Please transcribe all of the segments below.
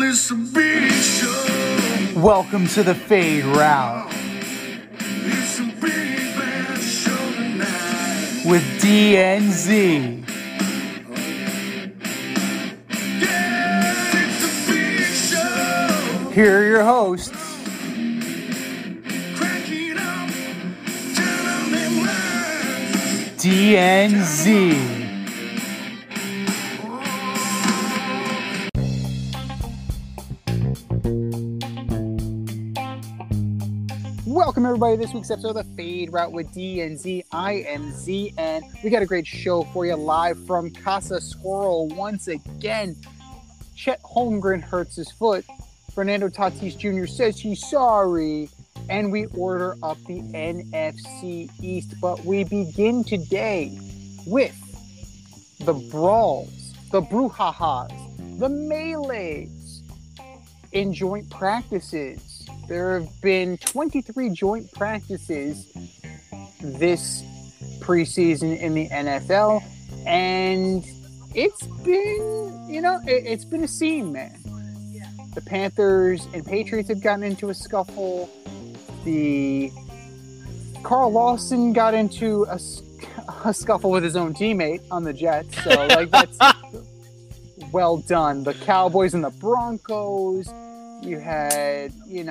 it's a big show. Welcome to the Fade Route It's a big bad show tonight. with DNZ. Yeah, it's a big show. Here are your hosts, Cracking up, telling them lies. DNZ. Welcome everybody to this week's episode of the Fade Route with DNZ. I am Z, and we got a great show for you live from Casa Squirrel once again. Chet Holmgren hurts his foot. Fernando Tatis Jr. says he's sorry. And we order up the NFC East. But we begin today with the brawls, the brouhahas, the melees in joint practices. There have been 23 joint practices this preseason in the NFL, and it's been, it's been a scene, man. The Panthers and Patriots have gotten into a scuffle. The Carl Lawson got into a scuffle with his own teammate on the Jets, so that's well done. The Cowboys and the Broncos. You had, they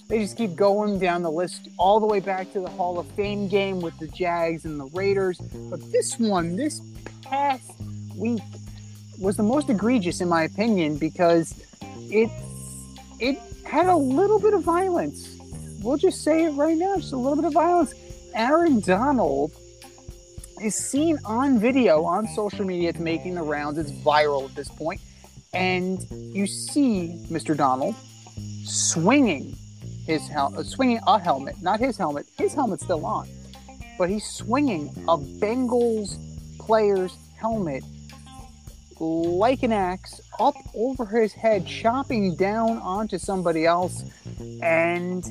just keep going down the list all the way back to the Hall of Fame game with the Jags and the Raiders. But this past week, was the most egregious in my opinion because it had a little bit of violence. We'll just say it right now, just a little bit of violence. Aaron Donald is seen on video on social media. It's making the rounds. It's viral at this point. And you see Mr. Donald swinging a helmet, not his helmet. His helmet's still on, but he's swinging a Bengals player's helmet like an axe up over his head, chopping down onto somebody else. And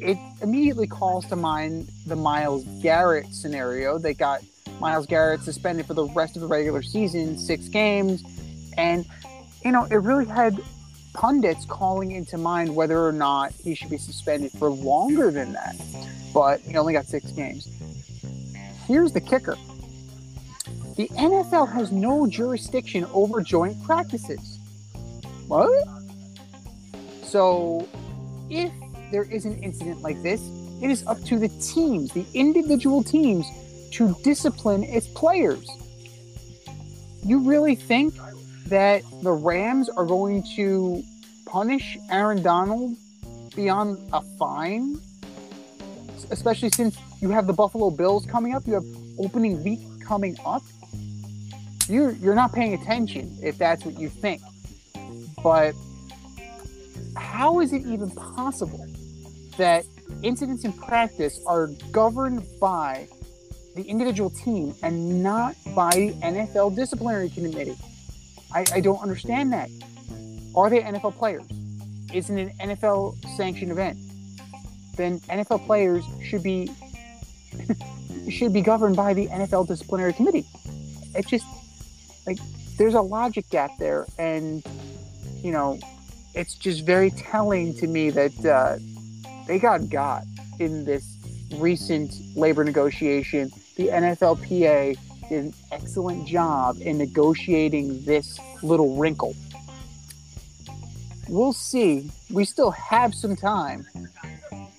it immediately calls to mind the Myles Garrett scenario. They got Myles Garrett suspended for the rest of the regular season, 6 games. And it really had pundits calling into mind whether or not he should be suspended for longer than that. But he only got 6 games. Here's the kicker. The NFL has no jurisdiction over joint practices. What? So, if there is an incident like this, it is up to the teams, the individual teams, to discipline its players. You really think that the Rams are going to punish Aaron Donald beyond a fine? Especially since you have the Buffalo Bills coming up, you have opening week coming up. You're not paying attention if that's what you think. But how is it even possible that incidents in practice are governed by the individual team and not by the NFL disciplinary committee? I don't understand that. Are they NFL players? Isn't it an NFL sanctioned event? Then NFL players should be governed by the NFL disciplinary committee. It just, there's a logic gap there, and it's just very telling to me that they got in this recent labor negotiation. The NFLPA did an excellent job in negotiating this little wrinkle. We'll see. We still have some time,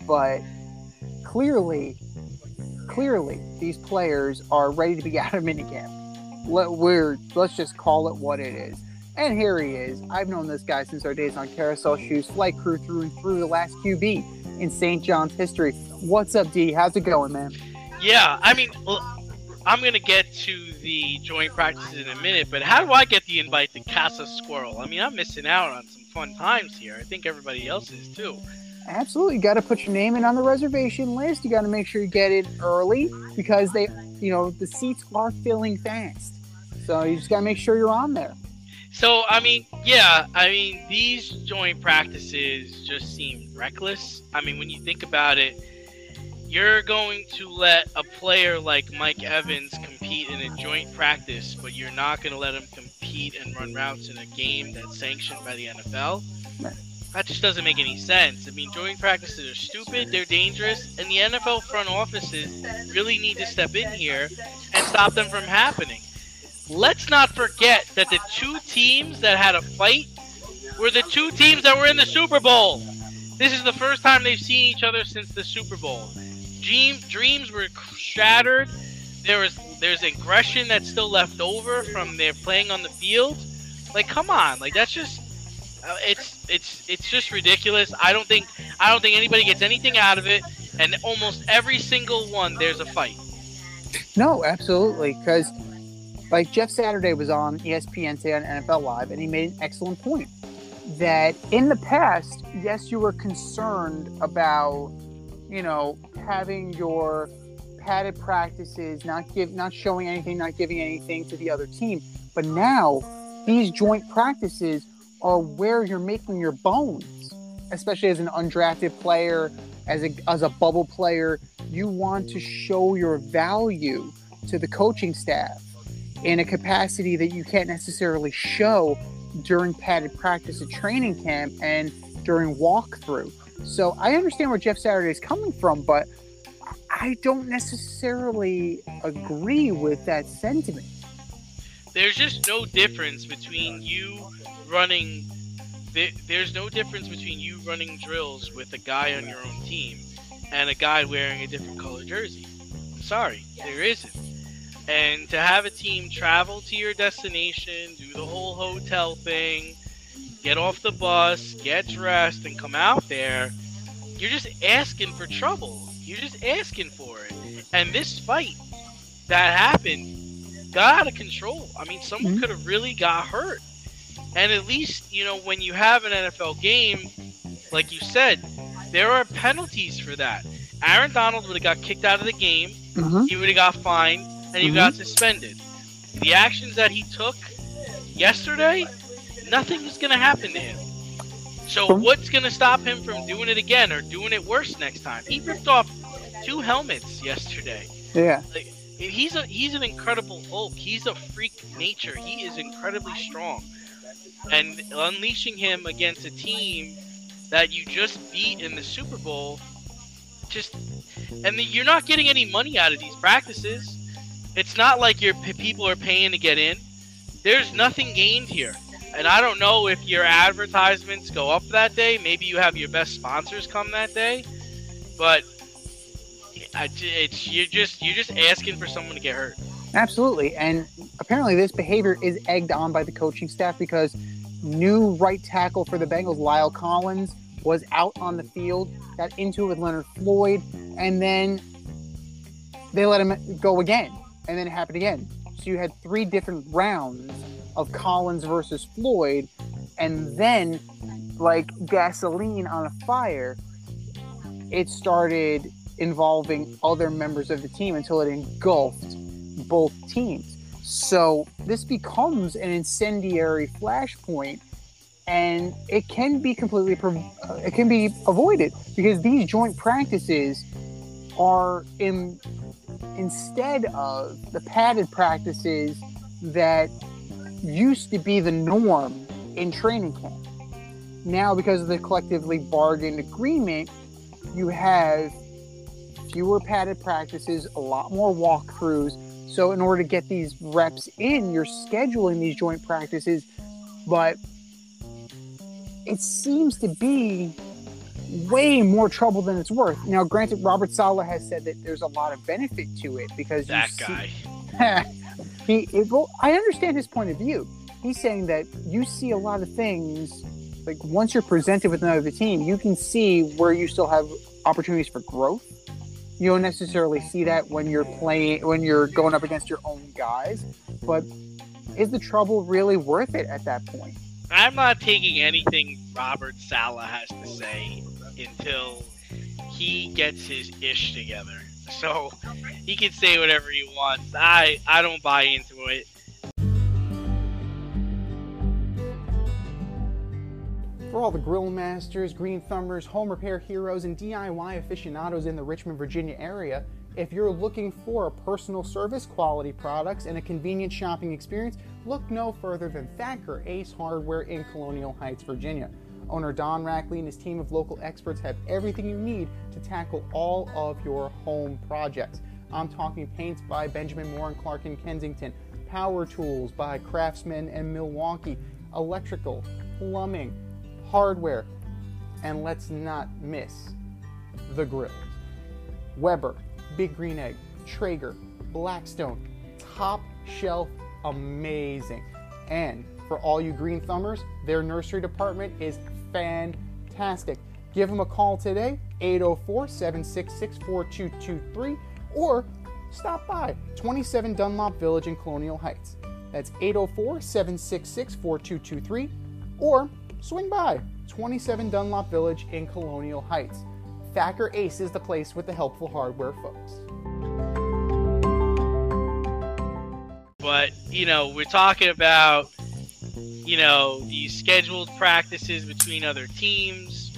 but clearly, these players are ready to be out of minicamp. Let's just call it what it is. And here he is. I've known this guy since our days on Carousel Shoes, flight crew through and through, the last QB in St. John's history. What's up, D? How's it going, man? Yeah, I'm going to get to the joint practices in a minute, but how do I get the invite to Casa Squirrel? I'm missing out on some fun times here. I think everybody else is too. Absolutely. You got to put your name in on the reservation list. You got to make sure you get in early because the seats are filling fast. So you just got to make sure you're on there. So, these joint practices just seem reckless. When you think about it, you're going to let a player like Mike Evans compete in a joint practice, but you're not going to let him compete compete and run routes in a game that's sanctioned by the NFL. Right. That just doesn't make any sense. I mean, joint practices are stupid, they're dangerous, and the NFL front offices really need to step in here and stop them from happening. Let's not forget that the two teams that had a fight were the two teams that were in the Super Bowl. This is the first time they've seen each other since the Super Bowl. Dreams were shattered. There's aggression that's still left over from their playing on the field. Like, come on, like that's just it's just ridiculous. I don't think anybody gets anything out of it. And almost every single one, there's a fight. No, absolutely, because like Jeff Saturday was on ESPN today on NFL Live, and he made an excellent point that in the past, yes, you were concerned about, having your padded practices, not showing anything, not giving anything to the other team. But now these joint practices are where you're making your bones, especially as an undrafted player, as a bubble player. You want to show your value to the coaching staff in a capacity that you can't necessarily show during padded practice at training camp and during walkthrough. So I understand where Jeff Saturday is coming from, but I don't necessarily agree with that sentiment. There's just no difference between you running. There's no difference between you running drills with a guy on your own team and a guy wearing a different color jersey. I'm sorry, there isn't. And to have a team travel to your destination, do the whole hotel thing, get off the bus, get dressed, and come out there, you're just asking for trouble. You're just asking for it. And this fight that happened got out of control. I mean, someone could have really got hurt. And at least, when you have an NFL game, like you said, there are penalties for that. Aaron Donald would have got kicked out of the game. He would have got fined, and he got suspended. The actions that he took yesterday, nothing is going to happen to him. So what's going to stop him from doing it again or doing it worse next time? He ripped off 2 helmets yesterday. Yeah. Like, he's an incredible Hulk. He's a freak nature. He is incredibly strong. And unleashing him against a team that you just beat in the Super Bowl, you're not getting any money out of these practices. It's not like people are paying to get in. There's nothing gained here. And I don't know if your advertisements go up that day. Maybe you have your best sponsors come that day. But you're just asking for someone to get hurt. Absolutely. And apparently this behavior is egged on by the coaching staff because new right tackle for the Bengals, Lyle Collins, was out on the field, got into it with Leonard Floyd, and then they let him go again. And then it happened again. So you had 3 different rounds of Collins versus Floyd, and then, like gasoline on a fire, it started involving other members of the team until it engulfed both teams. So this becomes an incendiary flashpoint, and it can be avoided because these joint practices are instead of the padded practices that used to be the norm in training camp. Now, because of the collectively bargained agreement, you have fewer padded practices, a lot more walkthroughs. So in order to get these reps in, you're scheduling these joint practices, but it seems to be way more trouble than it's worth. Now, granted, Robert Saleh has said that there's a lot of benefit to it because that guy. I understand his point of view. He's saying that you see a lot of things, like once you're presented with another team, you can see where you still have opportunities for growth. You don't necessarily see that when you're going up against your own guys. But is the trouble really worth it at that point? I'm not taking anything Robert Saleh has to say until he gets his ish together. So he can say whatever he wants. I don't buy into it. For all the grill masters, green thumbers, home repair heroes, and DIY aficionados in the Richmond, Virginia area, If you're looking for personal service, quality products, and a convenient shopping experience, look no further than Thacker Ace Hardware in Colonial Heights, Virginia. Owner Don Rackley and his team of local experts have everything you need to tackle all of your home projects. I'm talking paints by Benjamin Moore and Clark in Kensington, power tools by Craftsman and Milwaukee, electrical, plumbing, hardware, and let's not miss the grills. Weber, Big Green Egg, Traeger, Blackstone, top shelf, amazing. And for all you green thumbers, their nursery department is fantastic. Give them a call today, 804-766-4223, or stop by 27 Dunlop Village in Colonial Heights. That's 804-766-4223, or swing by 27 Dunlop Village in Colonial Heights. Thacker Ace is the place with the helpful hardware, folks. But, we're talking about, these scheduled practices between other teams,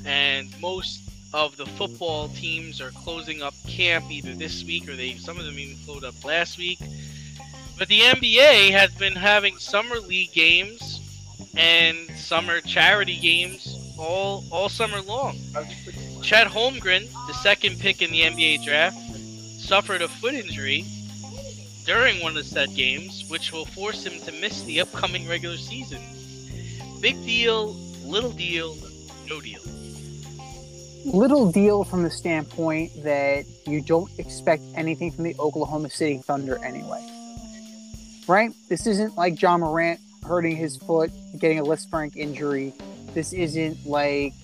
and most of the football teams are closing up camp either this week or some of them even closed up last week. But the NBA has been having summer league games and summer charity games all summer long. Chet Holmgren, the second pick in the NBA draft, suffered a foot injury during one of the said games, which will force him to miss the upcoming regular season. Big deal, little deal, no deal. Little deal from the standpoint that you don't expect anything from the Oklahoma City Thunder anyway. Right? This isn't like John Morant hurting his foot, getting a Lisfranc injury. This isn't like,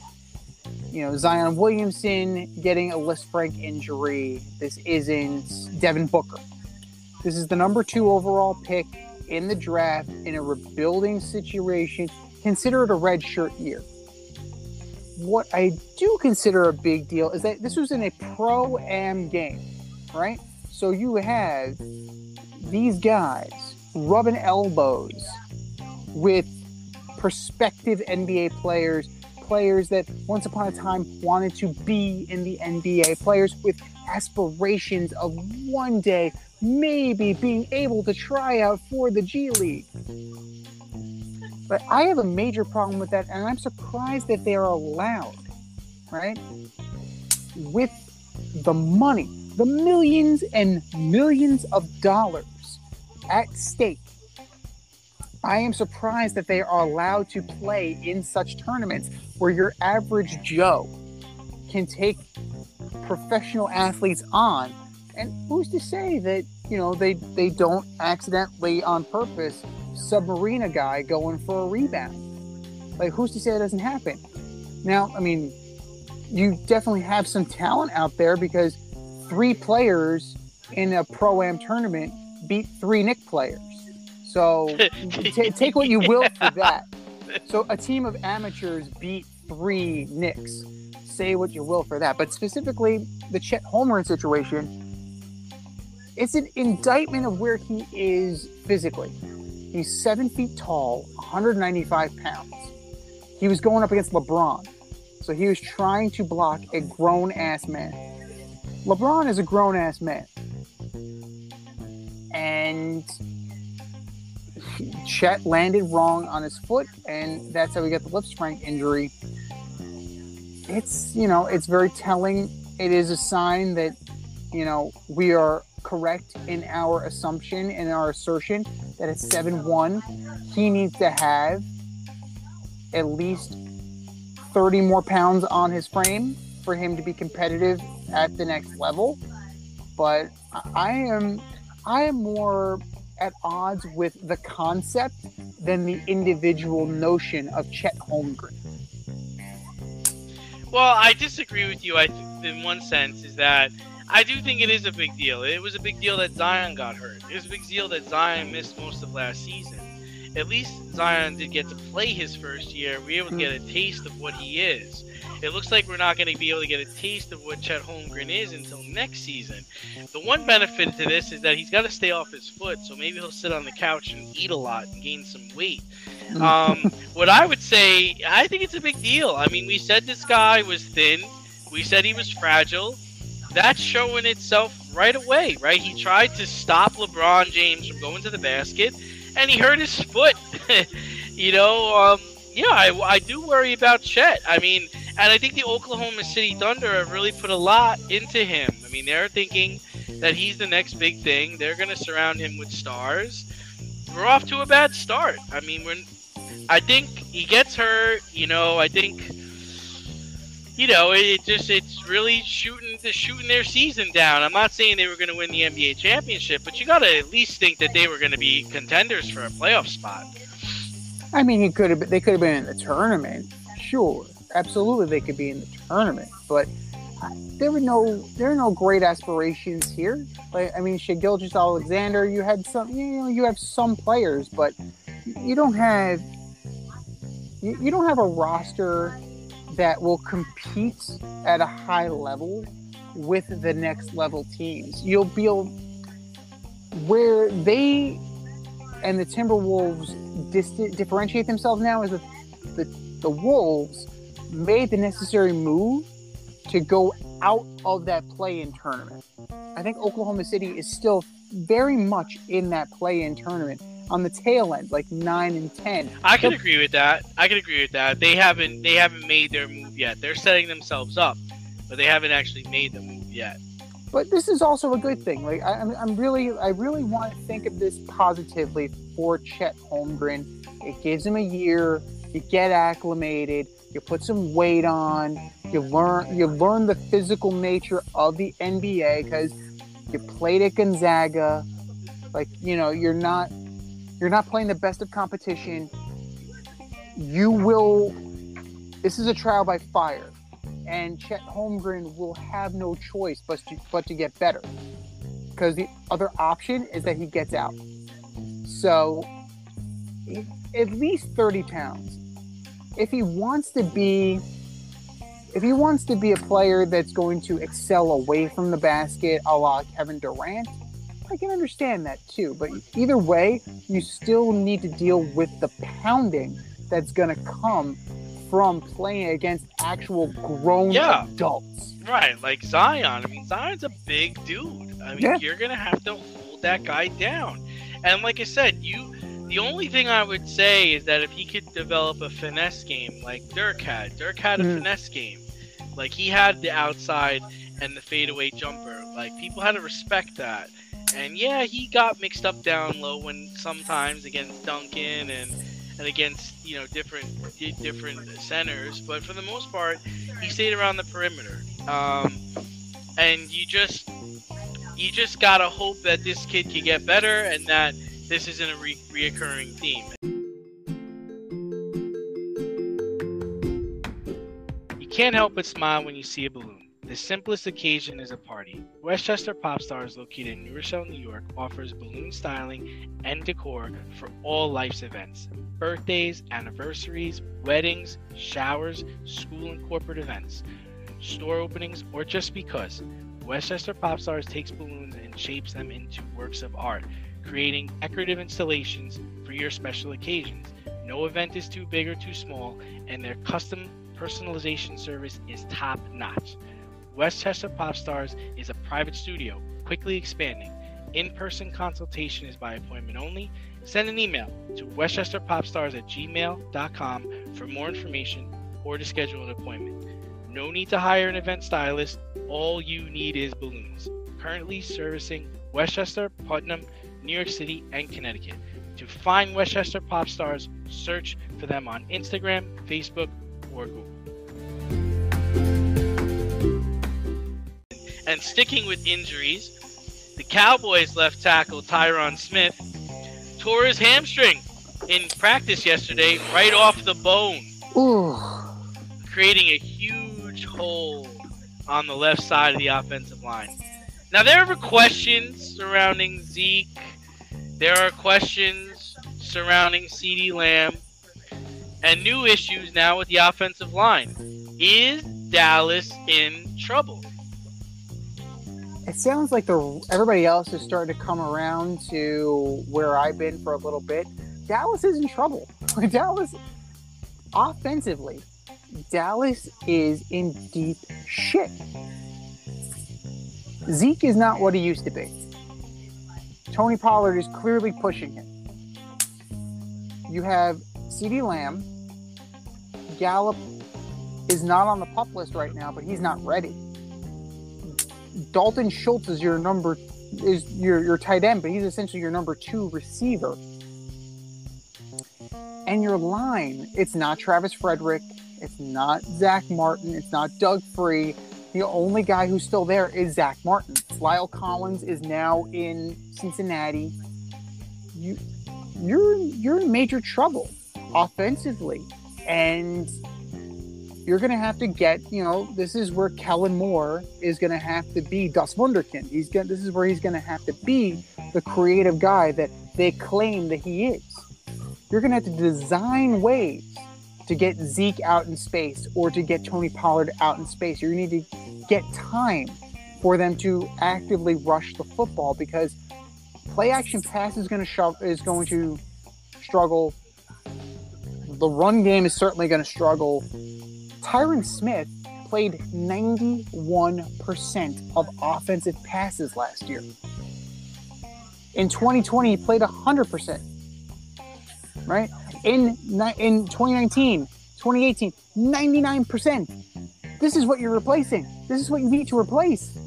Zion Williamson getting a Lisfranc injury. This isn't Devin Booker. This is the number 2 overall pick in the draft in a rebuilding situation. Consider it a red shirt year. What I do consider a big deal is that this was in a pro-am game, right? So you have these guys rubbing elbows with prospective NBA players that once upon a time wanted to be in the NBA, players with aspirations of one day maybe being able to try out for the G League. But I have a major problem with that, and I'm surprised that they are allowed, right? With the money, the millions and millions of dollars at stake, I am surprised that they are allowed to play in such tournaments where your average Joe can take professional athletes on. And who's to say that, they don't accidentally on purpose submarine a guy going for a rebound? Like, who's to say that doesn't happen? Now, you definitely have some talent out there because 3 players in a Pro-Am tournament beat 3 Knick players. So take what you will for that. So a team of amateurs beat 3 Knicks. Say what you will for that. But specifically, the Chet Holmgren situation, it's an indictment of where he is physically. He's 7 feet tall, 195 pounds. He was going up against LeBron. So he was trying to block a grown-ass man. LeBron is a grown-ass man. And Chet landed wrong on his foot, and that's how we got the Lisfranc injury. It's, it's very telling. It is a sign that, we are correct in our assumption and our assertion that at 7'1", he needs to have at least 30 more pounds on his frame for him to be competitive at the next level. But I am more at odds with the concept than the individual notion of Chet Holmgren. Well, I disagree with you. In one sense, is that I do think it is a big deal. It was a big deal that Zion got hurt. It was a big deal that Zion missed most of last season. At least Zion did get to play his first year. We were able to get a taste of what he is. It looks like we're not going to be able to get a taste of what Chet Holmgren is until next season. The one benefit to this is that he's got to stay off his foot, so maybe he'll sit on the couch and eat a lot and gain some weight. What I would say, I think it's a big deal. We said this guy was thin. We said he was fragile. that's showing itself right away, right? He tried to stop LeBron James from going to the basket, and he hurt his foot. Yeah, I do worry about Chet. I mean, and I think the Oklahoma City Thunder have really put a lot into him. I mean, they're thinking that he's the next big thing. They're going to surround him with stars. We're off to a bad start. I mean, I think he gets hurt. I think, it's really shooting their season down. I'm not saying they were going to win the NBA championship, but you got to at least think that they were going to be contenders for a playoff spot. I mean, they could have been in the tournament. Sure, absolutely, they could be in the tournament, but there are no great aspirations here. Like, I mean, Shai Gilgeous-Alexander, you had some, you have some players, but you don't have a roster that will compete at a high level with the next level teams. You'll be able, where they and the Timberwolves differentiate themselves now is that the Wolves made the necessary move to go out of that play-in tournament. I think Oklahoma City is still very much in that play-in tournament on the tail end, like 9 and 10. I can agree with that. They haven't made their move yet. They're setting themselves up, but they haven't actually made the move yet. But this is also a good thing. Like I really want to think of this positively for Chet Holmgren. It gives him a year. You get acclimated. You put some weight on. You learn the physical nature of the NBA because you played at Gonzaga. Like, you're not playing the best of competition. This is a trial by fire. And Chet Holmgren will have no choice but to get better. Because the other option is that he gets out. So, at least 30 pounds. If he wants to be a player that's going to excel away from the basket, a la Kevin Durant, I can understand that too. But either way, you still need to deal with the pounding that's going to come from playing against actual grown adults. Right, like Zion. I mean, Zion's a big dude. I mean, you're going to have to hold that guy down. And like I said, the only thing I would say is that if he could develop a finesse game like Dirk had a finesse game. Like, he had the outside and the fadeaway jumper. Like, people had to respect that. And yeah, he got mixed up down low when sometimes against Duncan and against different centers, but for the most part, he stayed around the perimeter. And you just gotta hope that this kid can get better and that this isn't a reoccurring theme. You can't help but smile when you see a balloon. The simplest occasion is a party. Westchester Pop Stars, located in New Rochelle, New York, offers balloon styling and decor for all life's events. Birthdays, anniversaries, weddings, showers, school and corporate events, store openings, or just because. Westchester Pop Stars takes balloons and shapes them into works of art, creating decorative installations for your special occasions. No event is too big or too small, and their custom personalization service is top-notch. Westchester Pop Stars is a private studio, quickly expanding. In-person consultation is by appointment only. Send an email to westchesterpopstars@gmail.com for more information or to schedule an appointment. No need to hire an event stylist. All you need is balloons. Currently servicing Westchester, Putnam, New York City, and Connecticut. To find Westchester Pop Stars, search for them on Instagram, Facebook, or Google. And sticking with injuries, the Cowboys left tackle Tyron Smith tore his hamstring in practice yesterday right off the bone. Ooh. Creating a huge hole on the left side of the offensive line. Now, there are questions surrounding Zeke. There are questions surrounding CeeDee Lamb. And new issues now with the offensive line. Is Dallas in trouble? It sounds like everybody else is starting to come around to where I've been for a little bit. Dallas is in trouble. Dallas, offensively, Dallas is in deep shit. Zeke is not what he used to be. Tony Pollard is clearly pushing him. You have CeeDee Lamb. Gallup is not on the PUP list right now, but he's not ready. Dalton Schultz is your tight end, but he's essentially your number 2 receiver. And your line, it's not Travis Frederick, it's not Zach Martin, it's not Doug Free. The only guy who's still there is Zach Martin. Lyle Collins is now in Cincinnati. You're in major trouble offensively, and you're going to have to get, this is where Kellen Moore is going to have to be Das Wunderkind. This is where he's going to have to be the creative guy that they claim that he is. You're going to have to design ways to get Zeke out in space or to get Tony Pollard out in space. You're going to need to get time for them to actively rush the football, because play action pass is going to struggle. The run game is certainly going to struggle. Tyron Smith played 91% of offensive passes last year. In 2020, he played 100%. Right? In 2019, 2018, 99%. This is what you're replacing. This is what you need to replace.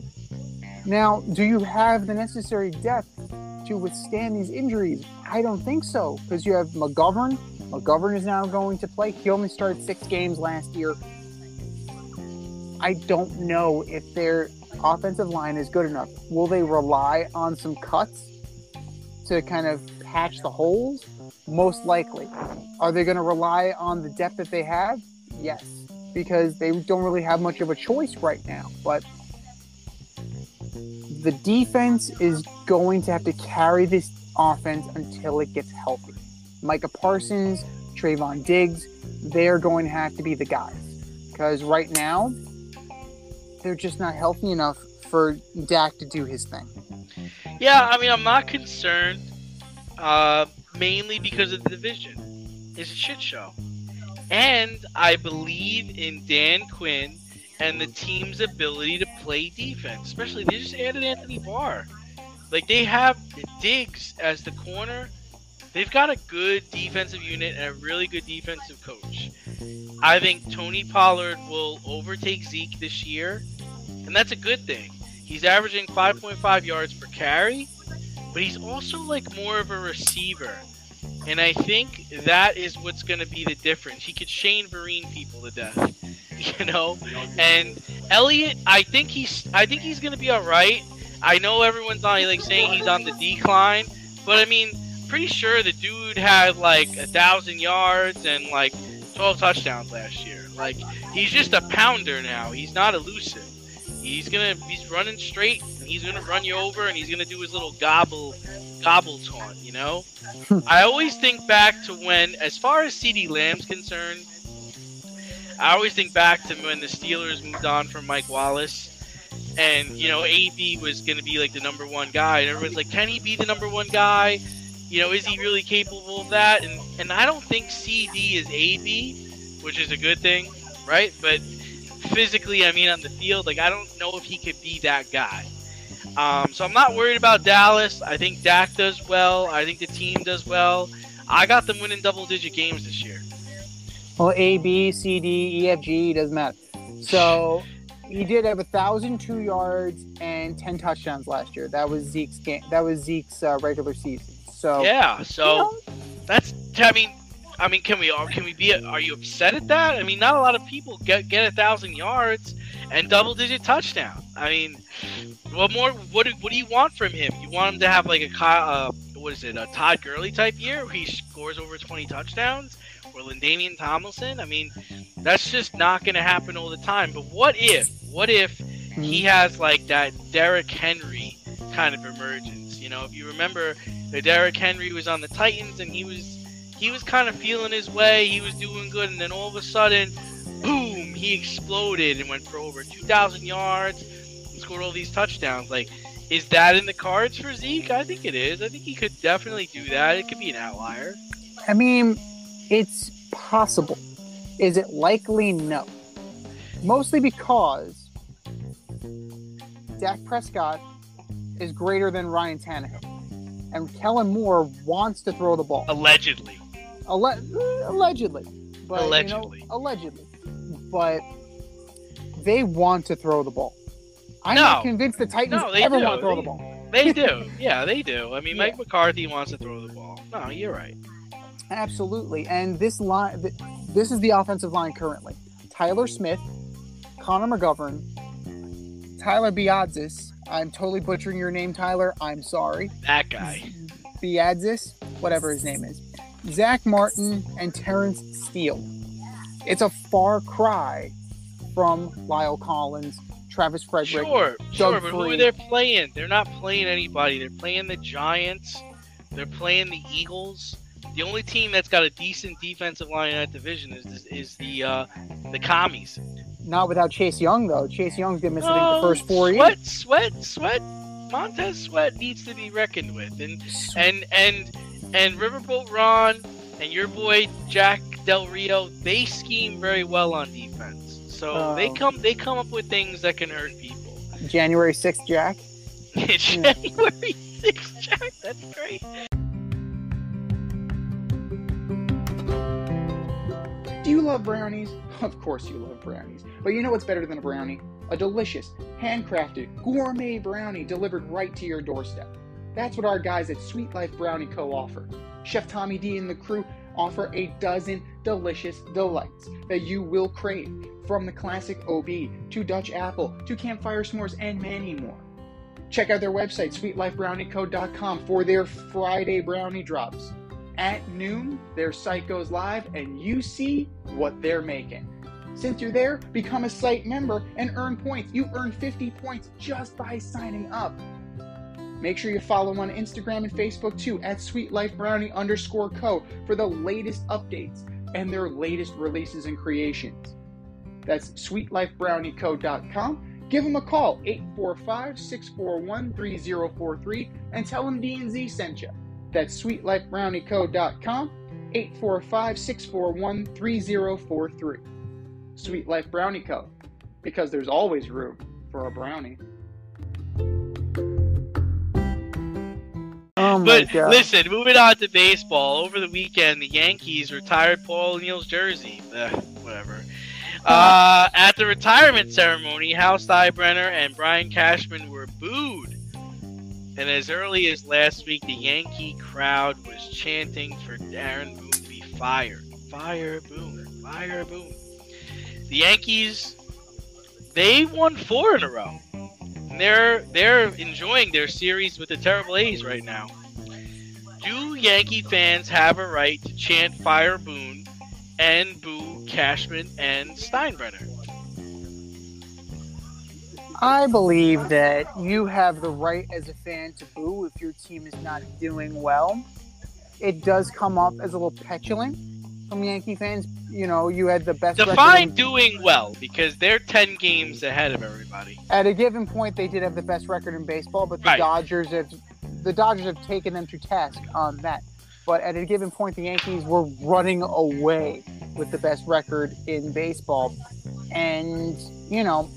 Now, do you have the necessary depth to withstand these injuries? I don't think so, because you have McGovern. McGovern is now going to play. He only started 6 games last year. I don't know if their offensive line is good enough. Will they rely on some cuts to kind of patch the holes? Most likely. Are they going to rely on the depth that they have? Yes, because they don't really have much of a choice right now. But the defense is going to have to carry this offense until it gets healthy. Micah Parsons, Trayvon Diggs, they're going to have to be the guys. Because right now, they're just not healthy enough for Dak to do his thing. Yeah, I mean, I'm not concerned. Mainly because of the division. It's a shit show. And I believe in Dan Quinn and the team's ability to play defense. Especially, they just added Anthony Barr. Like, they have Diggs as the corner. They've got a good defensive unit and a really good defensive coach. I think Tony Pollard will overtake Zeke this year. And that's a good thing. He's averaging 5.5 yards per carry. But he's also like more of a receiver. And I think that is what's going to be the difference. He could Shane Vereen people to death, And Elliott, I think he's going to be all right. I know everyone's on saying he's on the decline, but I mean, pretty sure the dude had 1,000 yards and 12 touchdowns last year. He's just a pounder now. He's not elusive. He's running straight, and he's gonna run you over, and he's gonna do his little gobble taunt, I always think back to when, as far as CeeDee Lamb's concerned, I always think back to when the Steelers moved on from Mike Wallace, and AB was gonna be the number 1 guy, and everyone's like, can he be the number 1 guy? Is he really capable of that? And I don't think CD is AB, which is a good thing, right? But physically, I mean, on the field, I don't know if he could be that guy. So I'm not worried about Dallas. I think Dak does well. I think the team does well. I got them winning double-digit games this year. Well, A, B, C, D, E, F, G, doesn't matter. So he did have 1,002 yards and 10 touchdowns last year. That was Zeke's game. That was Zeke's regular season. So yeah. So that's. I mean, can we be? Are you upset at that? I mean, not a lot of people get 1,000 yards and double-digit touchdown. I mean, what more? What do you want from him? You want him to have a Todd Gurley type year where he scores over 20 touchdowns, or LaDainian Tomlinson? I mean, that's just not going to happen all the time. But what if he has that Derrick Henry kind of emergence? If you remember, the Derrick Henry was on the Titans and he was kind of feeling his way. He was doing good, and then all of a sudden, boom, he exploded and went for over 2,000 yards and scored all these touchdowns. Is that in the cards for Zeke? I think it is. I think he could definitely do that. It could be an outlier. I mean, it's possible. Is it likely? No. Mostly because Dak Prescott is greater than Ryan Tannehill. And Kellen Moore wants to throw the ball. Allegedly. Allegedly. But, Allegedly. Allegedly. But they want to throw the ball. I'm No. not convinced the Titans ever do. want to throw the ball. They do. Yeah, they do. I mean, Yeah. Mike McCarthy wants to throw the ball. No, you're right. Absolutely. And this line, this is the offensive line currently. Tyler Smith, Connor McGovern, Tyler Biadzis. I'm totally butchering your name, Tyler. I'm sorry. That guy. Biadzis, whatever his name is. Zach Martin and Terrence Steele. It's a far cry from Lyle Collins, Travis Frederick. Sure, Doug but who Free. are they playing? They're not playing anybody. They're playing the Giants. They're playing the Eagles. The only team that's got a decent defensive line in that division is the Commies. Not without Chase Young, though. Chase Young's going to miss, I think, the first 4 years. Sweat. Montez Sweat needs to be reckoned with, and Riverboat Ron and your boy Jack Del Rio, they scheme very well on defense. So they come up with things that can hurt people. January 6th, Jack. January 6th, Jack. That's great. Do you love brownies? Of course you love brownies. But you know what's better than a brownie? A delicious, handcrafted, gourmet brownie delivered right to your doorstep. That's what our guys at Sweet Life Brownie Co. offer. Chef Tommy D and the crew offer a dozen delicious delights that you will crave, from the classic OB to Dutch apple to campfire s'mores and many more. Check out their website, sweetlifebrownieco.com, for their Friday brownie drops. At noon, their site goes live and you see what they're making. Since you're there, become a site member and earn points. You earn 50 points just by signing up. Make sure you follow them on Instagram and Facebook too, at sweetlifebrownie_co, for the latest updates and their latest releases and creations. That's sweetlifebrownieco.com. Give them a call, 845-641-3043, and tell them D&Z sent you. That's sweetlifebrownieco.com, 845-641-3043. Sweet Life Brownie Co., because there's always room for a brownie. Oh my But God. listen, moving on to baseball. Over the weekend, the Yankees retired Paul O'Neill's jersey. Whatever. At the retirement ceremony, Hal Steinbrenner and Brian Cashman were booed. And as early as last week, the Yankee crowd was chanting for Aaron Boone to be fired. Fire Boone. Fire Boone. The Yankees, they won 4 in a row. And they're enjoying their series with the Terrible A's right now. Do Yankee fans have a right to chant Fire Boone and boo Cashman and Steinbrenner? I believe that you have the right as a fan to boo if your team is not doing well. It does come up as a little petulant from Yankee fans. You know, you had the best Define record doing well, because they're 10 games ahead of everybody. at a given point. They did have the best record in baseball, but the Right. Dodgers have taken them to task on that. But at a given point, the Yankees were running away with the best record in baseball, and you know,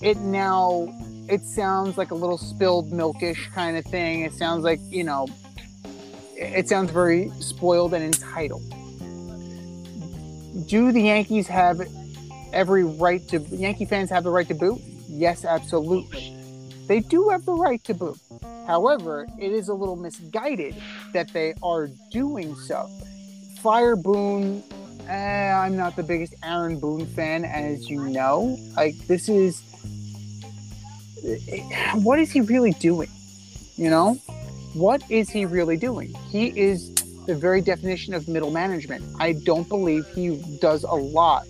it sounds like a little spilled milkish kind of thing. It sounds like, you know, it sounds very spoiled and entitled. Do the Yankees have Yankee fans have the right to boo? Yes, absolutely. They do have the right to boo. However, it is a little misguided that they are doing so. Fire Boone, I'm not the biggest Aaron Boone fan, as you know. Like, what is he really doing? You know? What is he really doing? He is the very definition of middle management. I don't believe he does a lot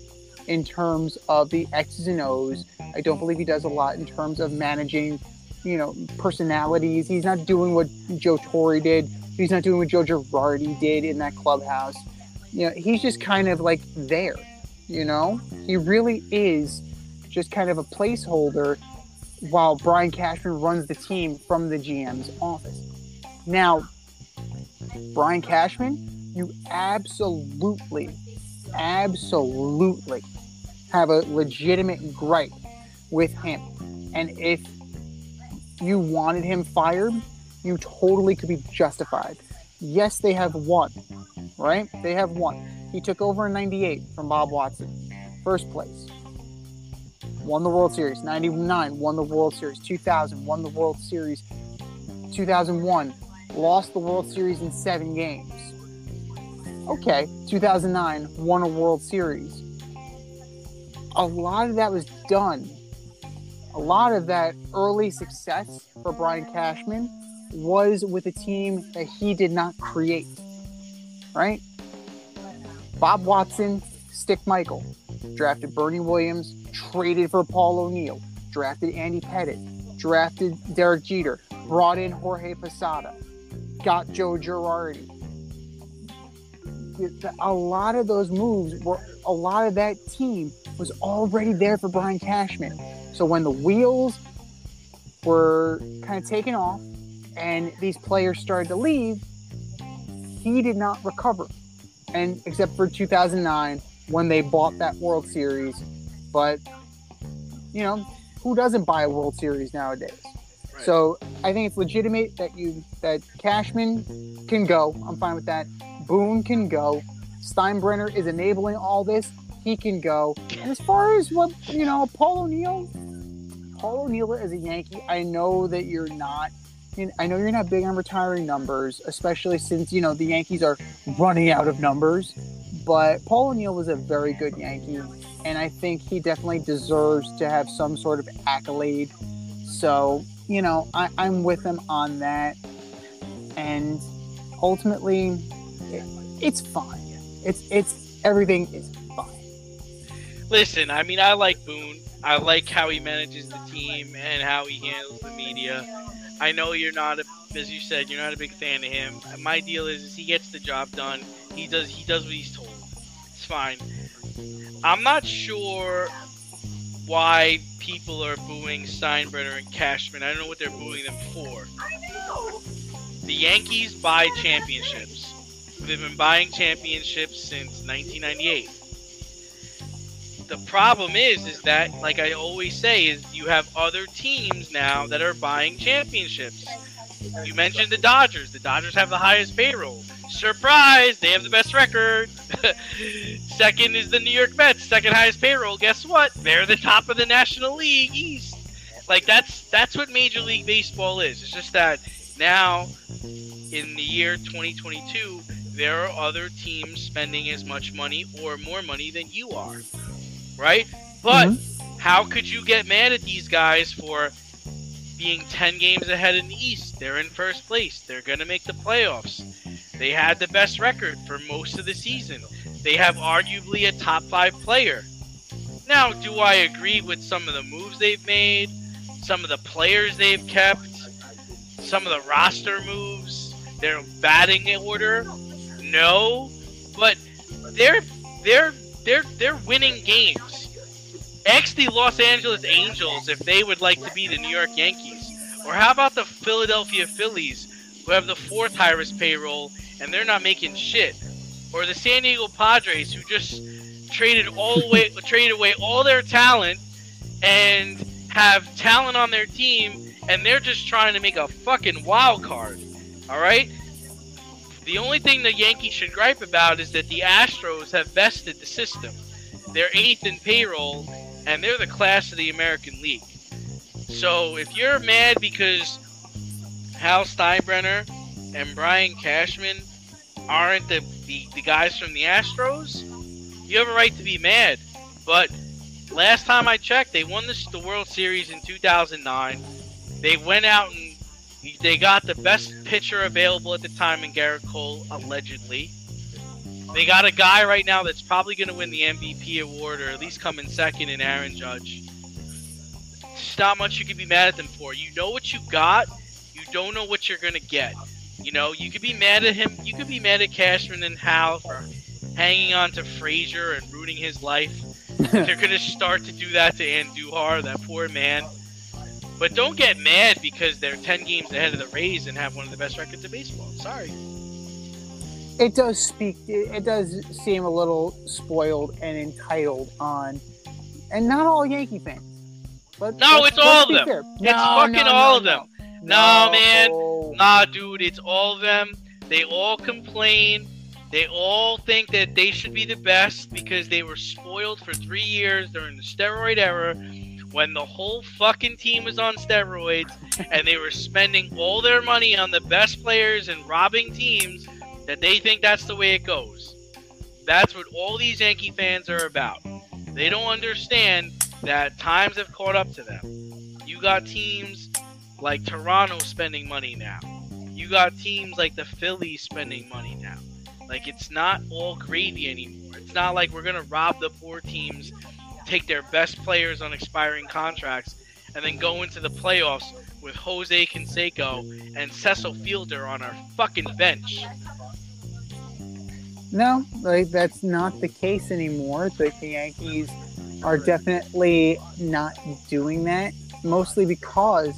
in terms of the X's and O's. I don't believe he does a lot in terms of managing, you know, personalities. He's not doing what Joe Torre did. He's not doing what Joe Girardi did in that clubhouse. You know, he's just kind of like there, you know? He really is just kind of a placeholder while Brian Cashman runs the team from the GM's office. Now, Brian Cashman, you absolutely have a legitimate gripe with him. And if you wanted him fired, you totally could be justified. Yes, they have won, right? They have won. He took over in 98 from Bob Watson. First place. Won the World Series. 99, won the World Series. 2000, won the World Series. 2001, lost the World Series in 7 games. Okay, 2009, won a World Series. A lot of that was done. A lot of that early success for Brian Cashman was with a team that he did not create, right? Bob Watson, Stick Michael, drafted Bernie Williams, traded for Paul O'Neill, drafted Andy Pettitte, drafted Derek Jeter, brought in Jorge Posada, got Joe Girardi. A lot of those moves were, a lot of that team was already there for Brian Cashman. So when the wheels were kind of taken off and these players started to leave, he did not recover. And except for 2009 when they bought that World Series. But, you know, who doesn't buy a World Series nowadays? Right. So I think it's legitimate that Cashman can go. I'm fine with that. Boone can go. Steinbrenner is enabling all this. He can go. And as far as what, you know, Paul O'Neill as a Yankee, I know that you're not big on retiring numbers, especially since, you know, the Yankees are running out of numbers. But Paul O'Neill was a very good Yankee, and I think he definitely deserves to have some sort of accolade. So, you know, I'm with him on that. And ultimately, it's fine. It's everything is fine. Listen, I mean, I like Boone. I like how he manages the team and how he handles the media. I know you're not, as you said, you're not a big fan of him. My deal is he gets the job done. He does what he's told. It's fine. I'm not sure why people are booing Steinbrenner and Cashman. I don't know what they're booing them for. The Yankees buy championships. They've been buying championships since 1998. The problem is that, like I always say, is you have other teams now that are buying championships. You mentioned the Dodgers. The Dodgers have the highest payroll. Surprise! They have the best record. Second is the New York Mets. Second highest payroll. Guess what? They're the top of the National League East. Like, that's what Major League Baseball is. It's just that now, in the year 2022, there are other teams spending as much money or more money than you are. Right? But how could you get mad at these guys for being 10 games ahead in the East? They're in first place. They're going to make the playoffs. They had the best record for most of the season. They have arguably a top 5 player. Now, do I agree with some of the moves they've made? Some of the players they've kept? Some of the roster moves? Their batting order? No. But they're winning games. Ask the Los Angeles Angels if they would like to be the New York Yankees. Or how about the Philadelphia Phillies, who have the 4th highest payroll, and they're not making shit. Or the San Diego Padres, who just traded away all their talent and have talent on their team, and they're just trying to make a fucking wild card. All right? The only thing the Yankees should gripe about is that the Astros have bested the system. They're 8th in payroll, and they're the class of the American League. So if you're mad because Hal Steinbrenner and Brian Cashman aren't the guys from the Astros, you have a right to be mad. But last time I checked, they won the World Series in 2009. They went out and they got the best pitcher available at the time in Garrett Cole, allegedly. They got a guy right now that's probably going to win the MVP award, or at least come in second, in Aaron Judge. There's not much you can be mad at them for. You know what you got. You don't know what you're going to get. You know, you could be mad at him. You could be mad at Cashman and Hal for hanging on to Frazier and ruining his life. They're going to start to do that to Andujar, that poor man. But don't get mad because they're 10 games ahead of the Rays and have one of the best records in baseball. Sorry. It does seem a little spoiled and entitled on, and not all Yankee fans. No, it's all of them. Fair. It's fucking all of them. No, man. No. Nah, dude, it's all of them. They all complain. They all think that they should be the best because they were spoiled for 3 years during the steroid era when the whole fucking team was on steroids and they were spending all their money on the best players and robbing teams, that they think that's the way it goes. That's what all these Yankee fans are about. They don't understand that times have caught up to them. You got teams like Toronto spending money now. You got teams like the Phillies spending money now. Like, it's not all gravy anymore. It's not like we're going to rob the poor teams, take their best players on expiring contracts, and then go into the playoffs with Jose Canseco and Cecil Fielder on our fucking bench. No, like that's not the case anymore. Like the Yankees are definitely not doing that, mostly because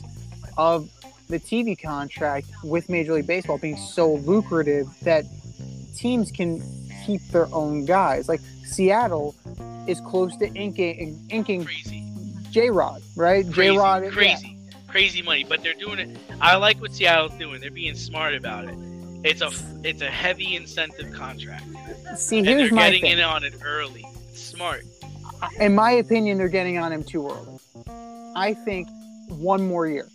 of the TV contract with Major League Baseball being so lucrative that teams can keep their own guys. Like Seattle is close to inking Crazy. J-Rod, right? J-Rod, Crazy money. But they're doing it. I like what Seattle's doing. They're being smart about it. It's a heavy incentive contract. See, and here's they're my getting thing. in on it early. It's smart. In my opinion, they're getting on him too early. I think one more year.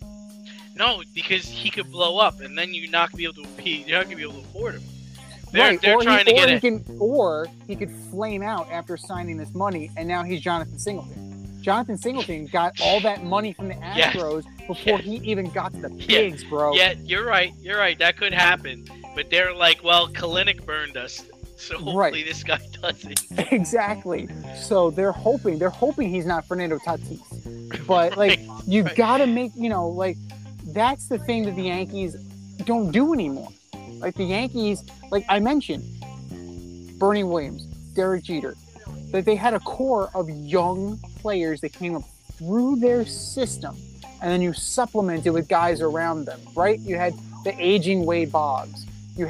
No, because he could blow up, and then you're not gonna be able to afford him. They're Right, trying to get it. Or he could flame out after signing this money, and now he's Jonathan Singleton. Jonathan Singleton got all that money from the Astros before he even got to the Pigs, bro. Yeah, you're right. That could happen. But they're like, well, Kalinick burned us, so hopefully this guy doesn't. Exactly. So they're hoping he's not Fernando Tatis. But like, you've got to make, like, that's the thing that the Yankees don't do anymore. Like the Yankees, like I mentioned, Bernie Williams, Derek Jeter, that they had a core of young players that came up through their system, and then you supplemented with guys around them, right? You had the aging Wade Boggs. You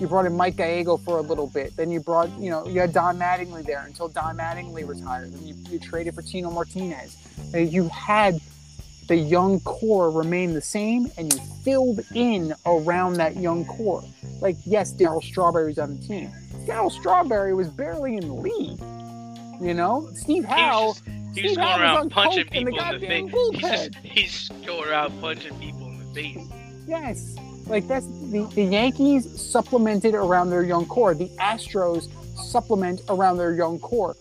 brought in Mike Gallego for a little bit. Then you brought, you had Don Mattingly there until Don Mattingly retired. Then you traded for Tino Martinez. And you had the young core remain the same, and you filled in around that young core. Like, yes, Darryl Strawberry's on the team. Darryl Strawberry was barely in the league. Steve Howe. He was going around punching coke in people in the face. bullpen. He's going around punching people in the face. Yes. Like, that's the Yankees supplemented around their young core. The Astros supplement around their young core.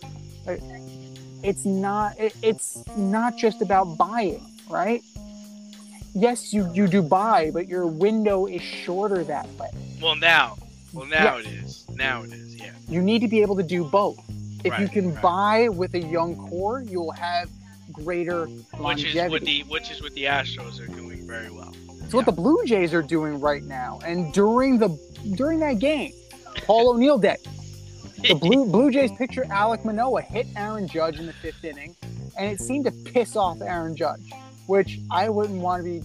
It's not just about buying, right? Yes, you do buy, but your window is shorter that way. Now it is. Now it is, yeah. You need to be able to do both. If you can buy with a young core, you'll have greater longevity. Which is what the Astros are doing very well. It's what the Blue Jays are doing right now. And during that game, Paul O'Neill Day, the Blue Jays pitcher Alek Manoah hit Aaron Judge in the 5th inning, and it seemed to piss off Aaron Judge, which I wouldn't want to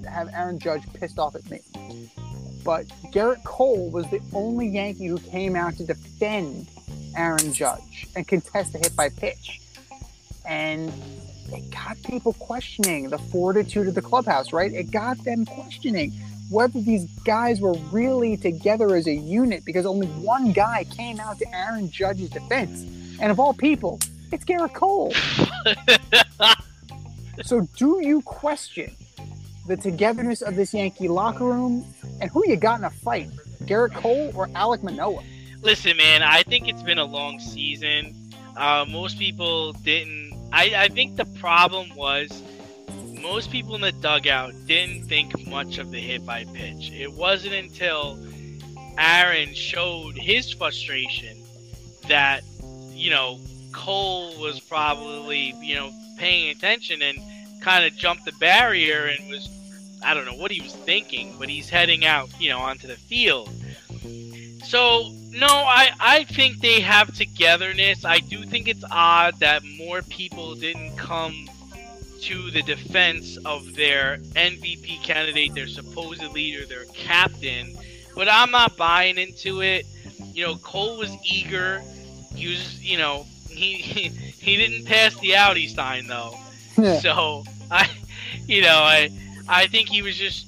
have Aaron Judge pissed off at me. But Garrett Cole was the only Yankee who came out to defend Aaron Judge and contest a hit by pitch. And it got people questioning the fortitude of the clubhouse, right? It got them questioning whether these guys were really together as a unit, because only one guy came out to Aaron Judge's defense. And of all people, it's Garrett Cole. So do you question the togetherness of this Yankee locker room? And who you got in a fight, Garrett Cole or Alek Manoah? Listen, man, I think it's been a long season. Most people didn't. I think the problem was most people in the dugout didn't think much of the hit by pitch. It wasn't until Aaron showed his frustration that, Cole was probably, paying attention and kind of jumped the barrier and was, I don't know what he was thinking, but he's heading out, onto the field. So, no, I think they have togetherness. I do think it's odd that more people didn't come to the defense of their MVP candidate, their supposed leader, their captain. But I'm not buying into it. Cole was eager. He was, he didn't pass the Audi sign, though. So I think he was just,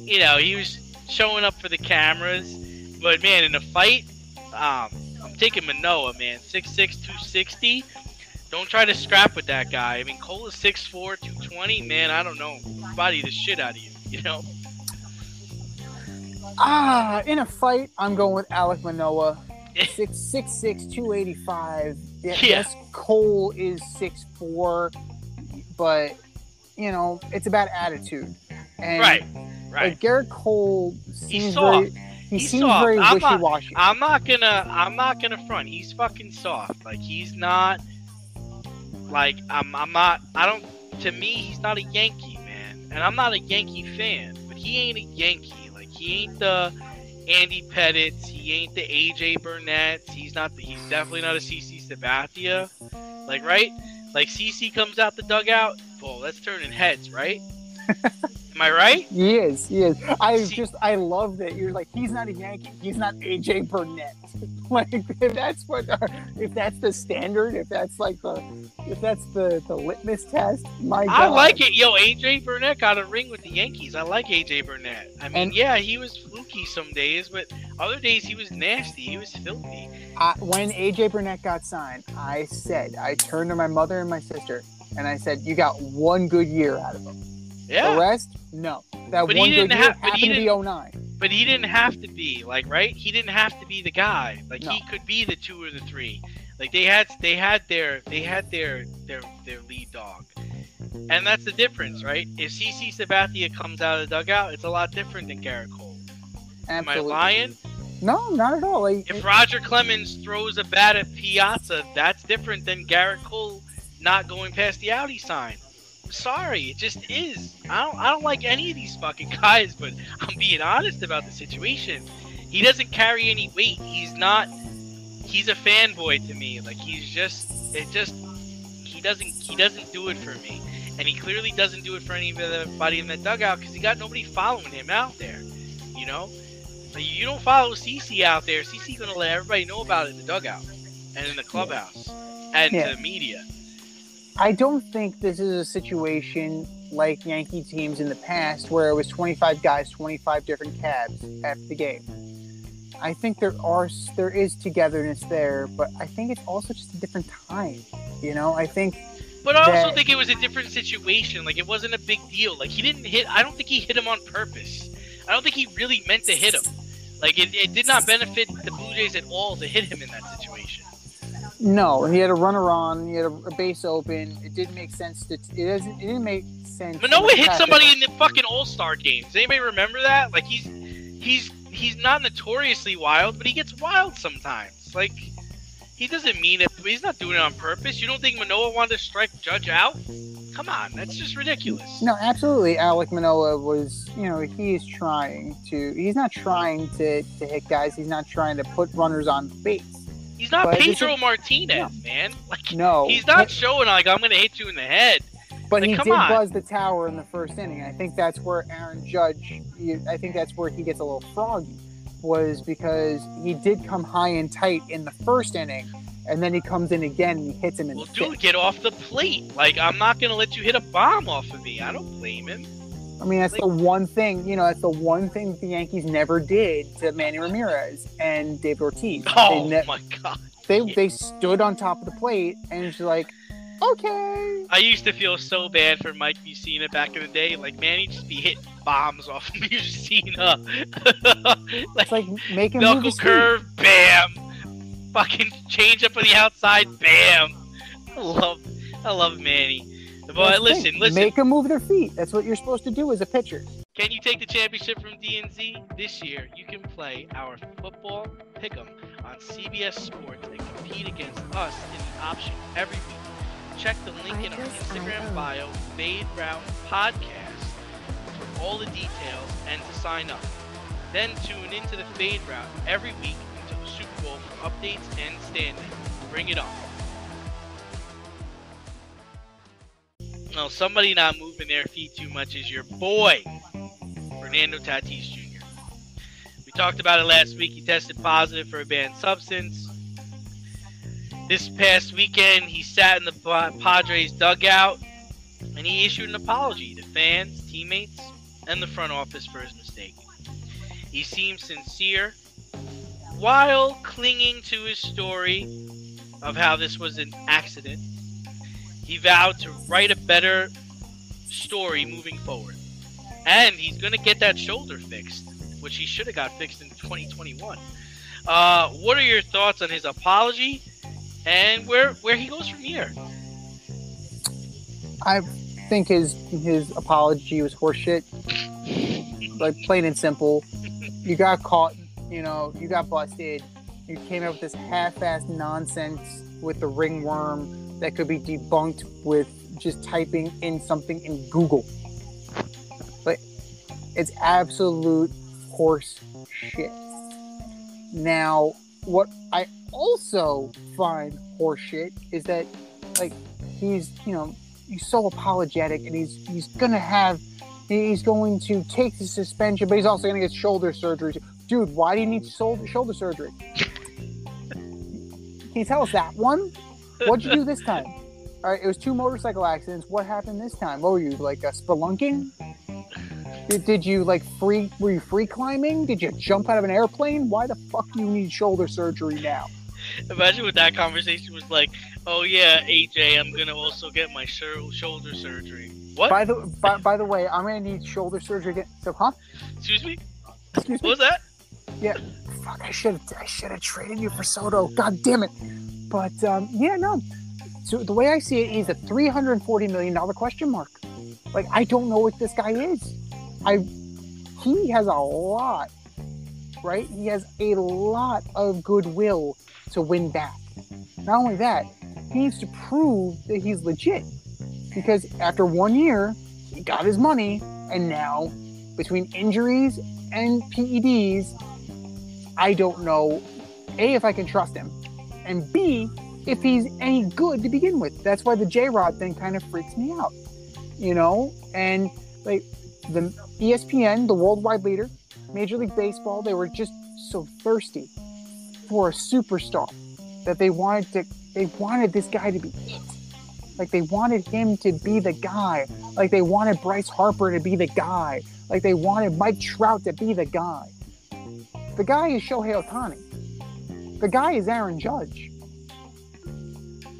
he was showing up for the cameras. But man, in a fight, I'm taking Manoah, man. 6'6", 260. Don't try to scrap with that guy. I mean, Cole is 6'4", 220. Man, I don't know. Body the shit out of you, In a fight, I'm going with Alek Manoah. 6'6", 285. Yes, Cole is 6'4", but it's about attitude. And right. Like Garrett Cole seems soft. He's very wishy-washy. I'm not gonna front. He's fucking soft. Like he's not. Like to me, he's not a Yankee, man. And I'm not a Yankee fan, but he ain't a Yankee. Like he ain't the Andy Pettitts, he ain't the AJ Burnett's, he's definitely not a CC Sabathia. Like, right? Like CC comes out the dugout, well, that's turning heads, right? Am I right? He is. I love that you're like, he's not a Yankee, he's not AJ Burnett. Like if that's the standard, if that's the litmus test, my God. I like it. Yo, AJ Burnett got a ring with the Yankees. I like AJ Burnett. I mean, yeah, he was fluky some days, but other days he was nasty. He was filthy. When AJ Burnett got signed, I turned to my mother and my sister and I said, you got one good year out of him. Yeah. The rest, no. That but one he good didn't year have, happened to be 09. But he didn't have to be, like, right? He didn't have to be the guy. Like, No. he could be the 2 or the 3. Like, they had their lead dog. And that's the difference, right? If CC Sabathia comes out of the dugout, it's a lot different than Garrett Cole. Absolutely. Am I lying? No, not at all. Like, If Roger Clemens throws a bat at Piazza, that's different than Garrett Cole not going past the outie sign. Sorry, it just is. I don't like any of these fucking guys, but I'm being honest about the situation. He doesn't carry any weight. He's a fanboy to me. Like he doesn't do it for me. And he clearly doesn't do it for anybody in that dugout because he got nobody following him out there. Like, you don't follow CC out there. CC's gonna let everybody know about it in the dugout and in the clubhouse and to the media. I don't think this is a situation like Yankee teams in the past where it was 25 guys, 25 different cabs after the game. I think there is togetherness there, but I think it's also just a different time. I think. But I also think it was a different situation. Like, it wasn't a big deal. Like, I don't think he hit him on purpose. I don't think he really meant to hit him. Like, it did not benefit the Blue Jays at all to hit him in that situation. No, he had a runner on. He had a base open. It didn't make sense. It didn't make sense. Manoah hit somebody in the fucking All-Star games. Does anybody remember that? Like he's not notoriously wild, but he gets wild sometimes. Like he doesn't mean it. But he's not doing it on purpose. You don't think Manoah wanted to strike Judge out? Come on, that's just ridiculous. No, absolutely. Alek Manoah was, he is trying to. He's not trying to hit guys. He's not trying to put runners on base. He's not Pedro Martinez, man. Like, no, he's not showing like I'm going to hit you in the head. But like, he did buzz the tower in the first inning. I think that's where Aaron Judge. I think that's where he gets a little froggy, was because he did come high and tight in the first inning, and then he comes in again and he hits him in the fifth. Dude, get off the plate. Like, I'm not going to let you hit a bomb off of me. I don't blame him. I mean, that's the one thing, that's the one thing that the Yankees never did to Manny Ramirez and David Ortiz. Oh, my God. They stood on top of the plate, and it's like, okay. I used to feel so bad for Mike Mussina back in the day. Like, man, he'd just be hitting bombs off of Mussina. It's like making knuckle curve, bam. Fucking change up on the outside, bam. I love Manny. But listen. Make them move their feet. That's what you're supposed to do as a pitcher. Can you take the championship from DNZ? This year, you can play our football pick'em on CBS Sports and compete against us in the option every week. Check the link in our Instagram bio, Fade Route Podcast, for all the details and to sign up. Then tune into the Fade Route every week until the Super Bowl for updates and standings. Bring it on. No, somebody not moving their feet too much is your boy, Fernando Tatis Jr. We talked about it last week. He tested positive for a banned substance. This past weekend, he sat in the Padres dugout and he issued an apology to fans, teammates, and the front office for his mistake. He seemed sincere while clinging to his story of how this was an accident. He vowed to write a better story moving forward. And he's going to get that shoulder fixed, which he should have got fixed in 2021. What are your thoughts on his apology and where he goes from here? I think his apology was horseshit. Like, plain and simple. You got caught, you got busted. You came up with this half-assed nonsense with the ringworm that could be debunked with just typing in something in Google. But it's absolute horse shit. Now, what I also find horseshit is that, like, he's so apologetic, and he's going to take the suspension, but he's also going to get shoulder surgery. Dude, why do you need shoulder surgery? Can you tell us that one? What'd you do this time? All right, it was 2 motorcycle accidents. What happened this time? What were you, like, spelunking? Did you, like, were you free climbing? Did you jump out of an airplane? Why the fuck do you need shoulder surgery now? Imagine what that conversation was like. Oh yeah, AJ, I'm gonna also get my shoulder surgery. What? By the way, I'm gonna need shoulder surgery again. So, huh? Excuse me? Excuse me? What was that? Yeah. Fuck, I should have traded you for Soto. God damn it. But yeah, no. So the way I see it, he's a $340 million question mark. Like, I don't know what this guy is. He has a lot, right? He has a lot of goodwill to win back. Not only that, he needs to prove that he's legit. Because after 1 year, he got his money, and now, between injuries and PEDs, I don't know, A, if I can trust him, and B, if he's any good to begin with. That's why the J-Rod thing kind of freaks me out, And, like, the ESPN, the worldwide leader, Major League Baseball, they were just so thirsty for a superstar that they wanted this guy to be it. Like, they wanted him to be the guy. Like, they wanted Bryce Harper to be the guy. Like, they wanted Mike Trout to be the guy. The guy is Shohei Ohtani. The guy is Aaron Judge.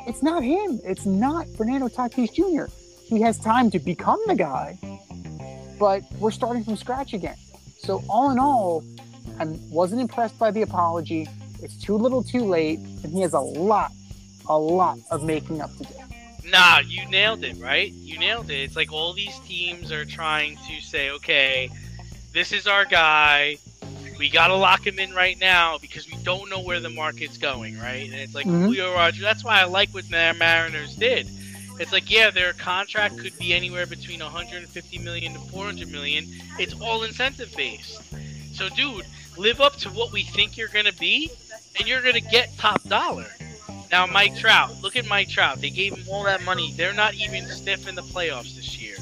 It's not him. It's not Fernando Tatis Jr. He has time to become the guy, but we're starting from scratch again. So all in all, I wasn't impressed by the apology. It's too little too late, and he has a lot of making up to do. Nah, you nailed it, right? You nailed it. It's like all these teams are trying to say, okay, this is our guy. We got to lock him in right now because we don't know where the market's going, right? And it's like Julio Rogers. That's why I like what the Mariners did. It's like, yeah, their contract could be anywhere between $150 million to $400 million. It's all incentive-based. So, dude, live up to what we think you're going to be, and you're going to get top dollar. Now, Mike Trout. Look at Mike Trout. They gave him all that money. They're not even stiff in the playoffs this year.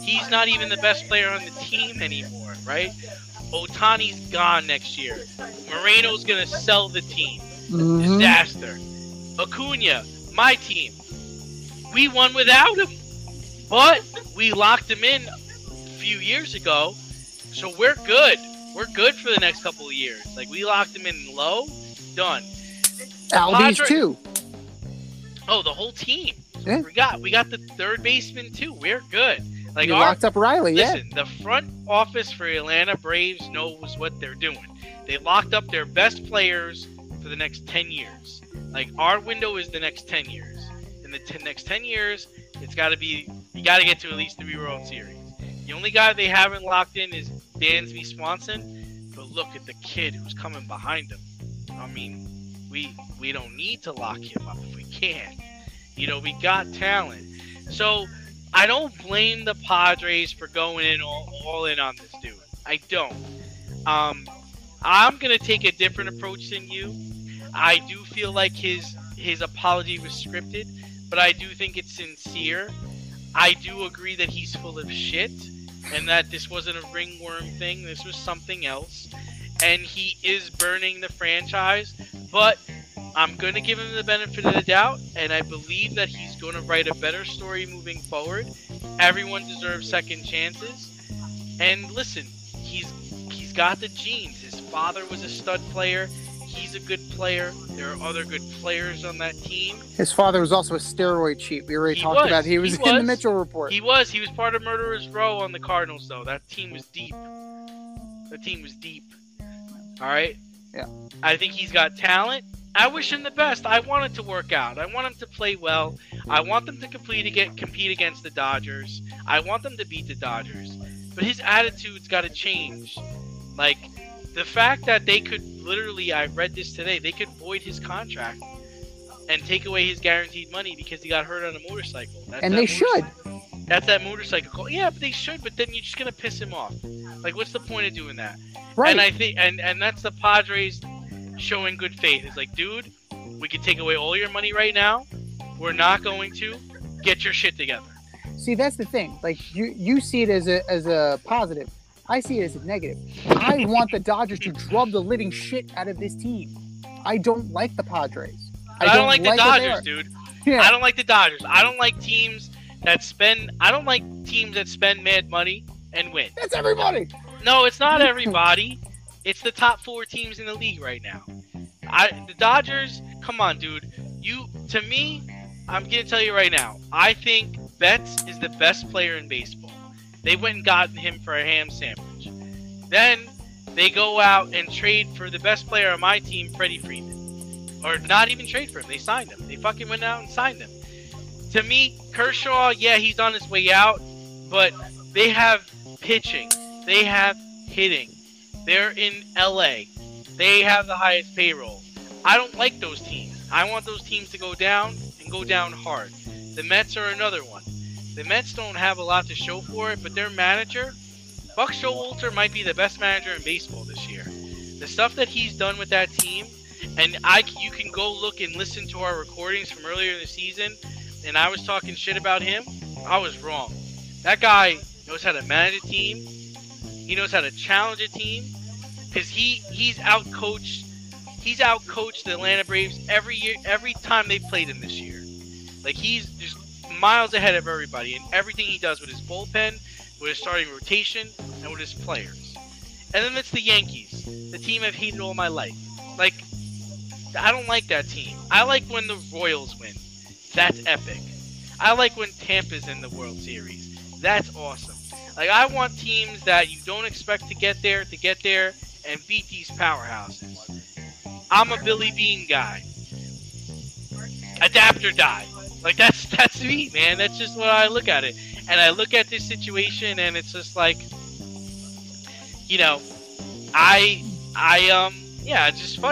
He's not even the best player on the team anymore, right? Ohtani's gone next year. Moreno's going to sell the team. Disaster. Acuna, my team. We won without him. But we locked him in a few years ago. So we're good. We're good for the next couple of years. Like, we locked him in low. Done. Albies too. Oh, the whole team. Yeah. We got the third baseman too. We're good. Like, you locked up Riley, listen, the front office for Atlanta Braves knows what they're doing. They locked up their best players for the next 10 years. Like, our window is the next 10 years. In the next 10 years, you got to get to at least 3 World Series. The only guy they haven't locked in is Dansby Swanson, but look at the kid who's coming behind him. I mean, we don't need to lock him up if we can. We got talent. So I don't blame the Padres for going in all in on this dude. I don't. I'm going to take a different approach than you. I do feel like his apology was scripted, but I do think it's sincere. I do agree that he's full of shit and that this wasn't a ringworm thing. This was something else. And he is burning the franchise. But I'm going to give him the benefit of the doubt, and I believe that he's going to write a better story moving forward. Everyone deserves second chances. And listen, he's got the genes. His father was a stud player. He's a good player. There are other good players on that team. His father was also a steroid cheat. We already talked about it. He was in the Mitchell report. He was part of Murderer's Row on the Cardinals, though. That team was deep. All right? Yeah. I think he's got talent. I wish him the best. I want it to work out. I want him to play well. I want them to compete against the Dodgers. I want them to beat the Dodgers. But his attitude's got to change. Like, the fact that they could literally, I read this today, they could void his contract and take away his guaranteed money because he got hurt on a motorcycle. And they should. That's that motorcycle call. Yeah, but they should, but then you're just going to piss him off. Like, what's the point of doing that? Right. And I think, and that's the Padres showing good faith. It's like, dude, we can take away all your money right now. We're not going to. Get your shit together. See, that's the thing. Like, you see it as a positive. I see it as a negative. I want the Dodgers to drub the living shit out of this team. I don't like the Padres. I don't like the Dodgers, dude. Yeah. I don't like the Dodgers. I don't like teams that spend mad money and win. That's everybody. No, it's not everybody. It's the top 4 teams in the league right now. The Dodgers, come on, dude. To me, I'm going to tell you right now, I think Betts is the best player in baseball. They went and got him for a ham sandwich. Then they go out and trade for the best player on my team, Freddie Freeman. Or not even trade for him. They signed him. They fucking went out and signed him. To me, Kershaw, yeah, he's on his way out, but they have pitching. They have hitting. They're in LA. They have the highest payroll. I don't like those teams. I want those teams to go down and go down hard. The Mets are another one. The Mets don't have a lot to show for it, but their manager, Buck Showalter, might be the best manager in baseball this year. The stuff that he's done with that team, and you can go look and listen to our recordings from earlier in the season, and I was talking shit about him. I was wrong. That guy knows how to manage a team. He knows how to challenge a team, because he's outcoached the Atlanta Braves every year, every time they've played him this year. Like, he's just miles ahead of everybody in everything he does with his bullpen, with his starting rotation, and with his players. And then it's the Yankees, the team I've hated all my life. Like, I don't like that team. I like when the Royals win. That's epic. I like when Tampa's in the World Series. That's awesome. Like, I want teams that you don't expect to get there and beat these powerhouses. I'm a Billy Bean guy. Adapt or die. Like, that's me, man. That's just what I look at it. And I look at this situation, and it's just like, you know,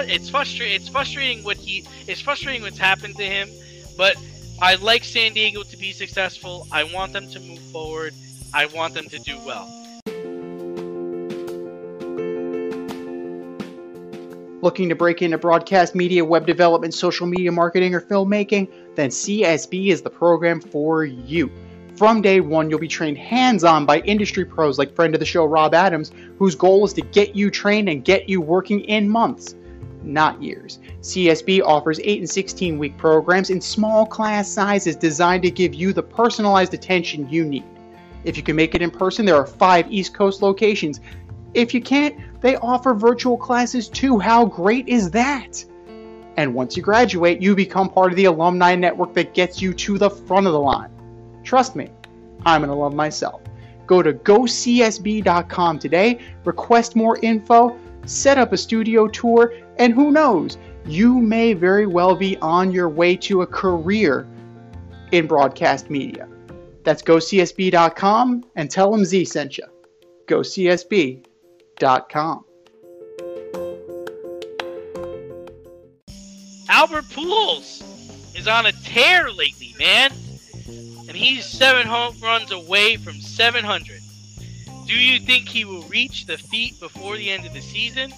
it's frustrating what's happened to him, but I like San Diego to be successful. I want them to move forward. I want them to do well. Looking to break into broadcast media, web development, social media marketing, or filmmaking? Then CSB is the program for you. From day one, you'll be trained hands-on by industry pros like friend of the show Rob Adams, whose goal is to get you trained and get you working in months, not years. CSB offers 8 and 16-week programs in small class sizes designed to give you the personalized attention you need. If you can make it in person, there are 5 East Coast locations. If you can't, they offer virtual classes too. How great is that? And once you graduate, you become part of the alumni network that gets you to the front of the line. Trust me, I'm an alum myself. Go to gocsb.com today, request more info, set up a studio tour, and who knows, you may very well be on your way to a career in broadcast media. That's gocsb.com and tell them Z sent you. gocsb.com. Albert Pujols is on a tear lately, man. And he's 7 home runs away from 700. Do you think he will reach the feat before the end of the season?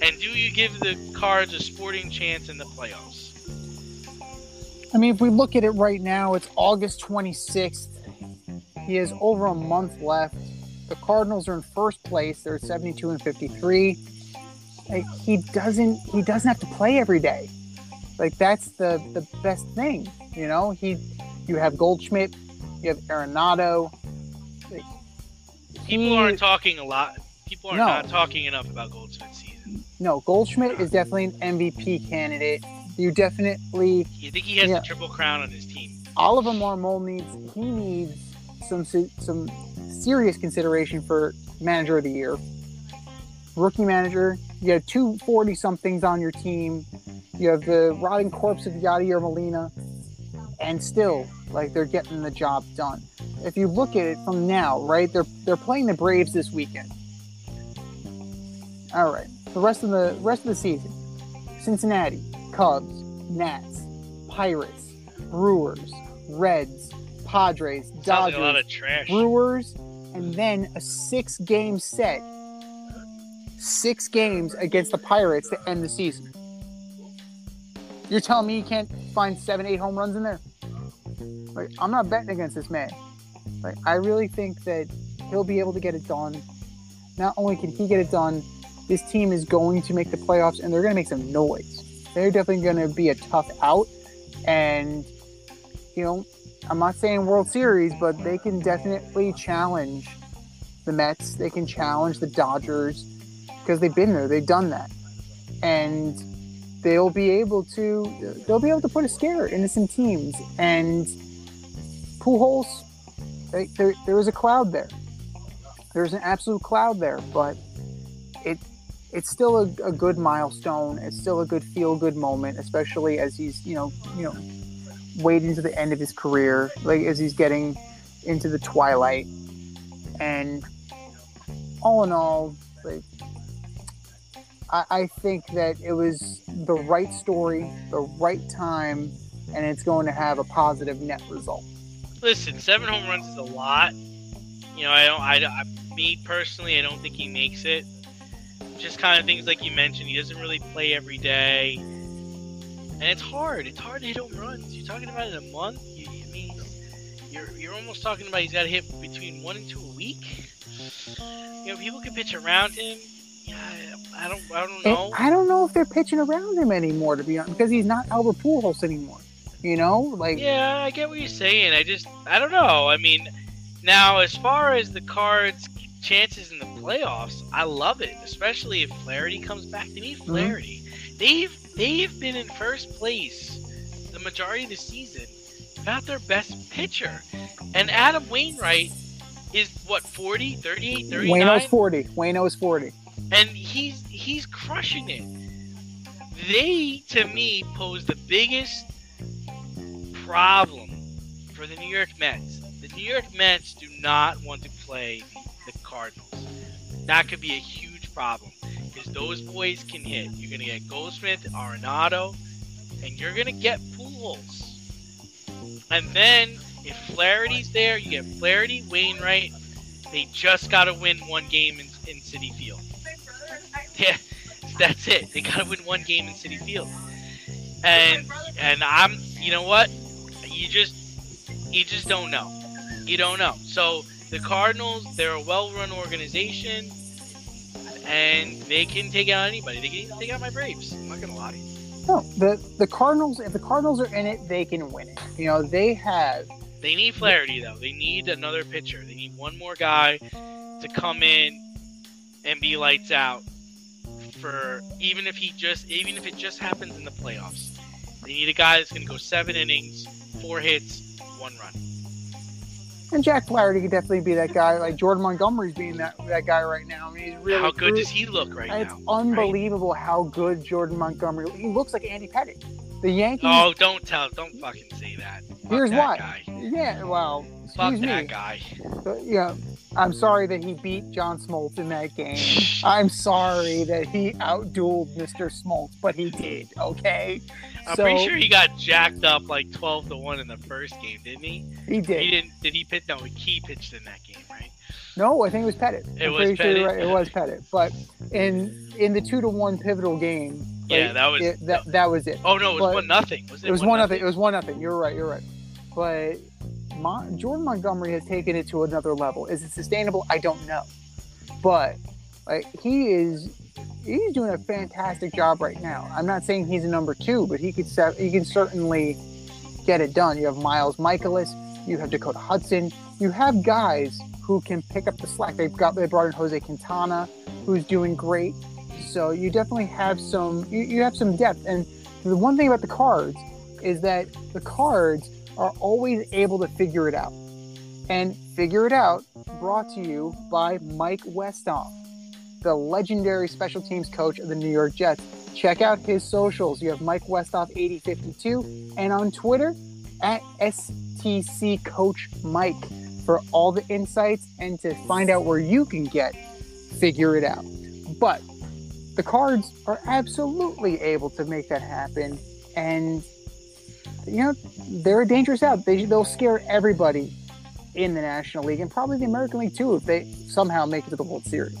And do you give the Cards a sporting chance in the playoffs? I mean, if we look at it right now, it's August 26th. He has over a month left. The Cardinals are in first place. They're 72 and 53. Like, he doesn't have to play every day. Like that's the best thing, you know. You have Goldschmidt, you have Arenado. Like, People aren't talking a lot. People are No. not talking enough about Goldschmidt's season. No, Goldschmidt is definitely an MVP candidate. You definitely. You think he has Yeah. the Triple Crown on his team? Oliver Marmol needs some serious consideration for Manager of the Year. Rookie manager. You have 240 somethings on your team. You have the rotting corpse of Yadier Molina, and still, like, they're getting the job done. If you look at it from now, right? They're playing the Braves this weekend. All right, the rest of the season: Cincinnati, Cubs, Nats, Pirates, Brewers, Reds, Padres, Sounds like Dodgers, a lot of trash. Brewers, and then a 6-game set. 6 games against the Pirates to end the season. You're telling me you can't find 7-8 home runs in there? Like, I'm not betting against this man. Like, I really think that he'll be able to get it done. Not only can he get it done, this team is going to make the playoffs, and they're going to make some noise. They're definitely going to be a tough out. And, you know, I'm not saying World Series, but they can definitely challenge the Mets. They can challenge the Dodgers because they've been there. They've done that. And they'll be able to put a scare into some teams. And Pujols, there was a cloud there. There's an absolute cloud there, but it's still a good milestone. It's still a good feel-good moment, especially as he's, you know, wading to the end of his career, like as he's getting into the twilight. And all in all, like, I think that it was the right story, the right time, and it's going to have a positive net result. Listen, 7 home runs is a lot. You know, me personally, I don't think he makes it. Just kind of things like you mentioned. He doesn't really play every day, and it's hard. It's hard to hit home runs. You're talking about in a month. You're almost talking about he's got to hit between 1 and 2 a week. You know, people can pitch around him. Yeah, I don't know. I don't know if they're pitching around him anymore, to be honest, because he's not Albert Pujols anymore. You know, like, yeah, I get what you're saying. I don't know. I mean, now as far as the Cards' chances in the playoffs, I love it, especially if Flaherty comes back. They need Flaherty. They've been in first place the majority of the season without their best pitcher, and Adam Wainwright is what, 40, 38, 39? Waino is 40. And he's crushing it. They, to me, pose the biggest problem for the New York Mets. The New York Mets do not want to play the Cardinals. That could be a huge problem because those boys can hit. You're going to get Goldschmidt, Arenado, and you're going to get Pujols. And then if Flaherty's there, you get Flaherty, Wainwright. They just got to win 1 game in Citi Field. Yeah, that's it. They got to win 1 game in Citi Field. And I'm, you know what? You just don't know. You don't know. So the Cardinals, they're a well-run organization, and they can take out anybody. They can even take out my Braves. I'm not gonna lie to you. No, the Cardinals. If the Cardinals are in it, they can win it. You know, they need Flaherty though. They need another pitcher. They need one more guy to come in and be lights out. For even if it just happens in the playoffs, they need a guy that's gonna go 7 innings, 4 hits, 1 run. And Jack Flaherty could definitely be that guy. Like Jordan Montgomery's being that guy right now. I mean, he's really. How good does he look right now? It's unbelievable how good Jordan Montgomery. He looks like Andy Pettitte. The Yankees. Oh, don't fucking say that. Fuck Here's that why. Guy. Yeah, well, Fuck excuse that me. guy. But, yeah, I'm sorry that he beat John Smoltz in that game. I'm sorry that he outdueled Mr. Smoltz, but he did. Okay. I'm pretty sure he got jacked up like 12-1 in the first game, didn't he? He did. He didn't. Did he pitch? No, he pitched in that game, right? No, I think it was Pettitte. It I'm was pretty sure Pettitte? you're right. It was Pettitte. But in the 2-1 pivotal game, Yeah, that was that was it. Oh no, it was But 1-0. It was 1-0. It was 1-0. You're right. But Jordan Montgomery has taken it to another level. Is it sustainable? I don't know. But like he is he's doing a fantastic job right now. I'm not saying he's a number 2, but he can certainly get it done. You have Miles Michaelis, you have Dakota Hudson, you have guys who can pick up the slack. They brought in Jose Quintana, who's doing great. So you definitely have some you have some depth. And the one thing about the Cards is that the Cards are always able to figure it out. And Figure It Out brought to you by Mike Westhoff, the legendary special teams coach of the New York Jets. Check out his socials. You have Mike Westhoff 8052 and on Twitter at STC Coach Mike for all the insights and to find out where you can get Figure It Out. But the Cards are absolutely able to make that happen, and they're a dangerous out. They'll scare everybody in the National League and probably the American League too if they somehow make it to the World Series.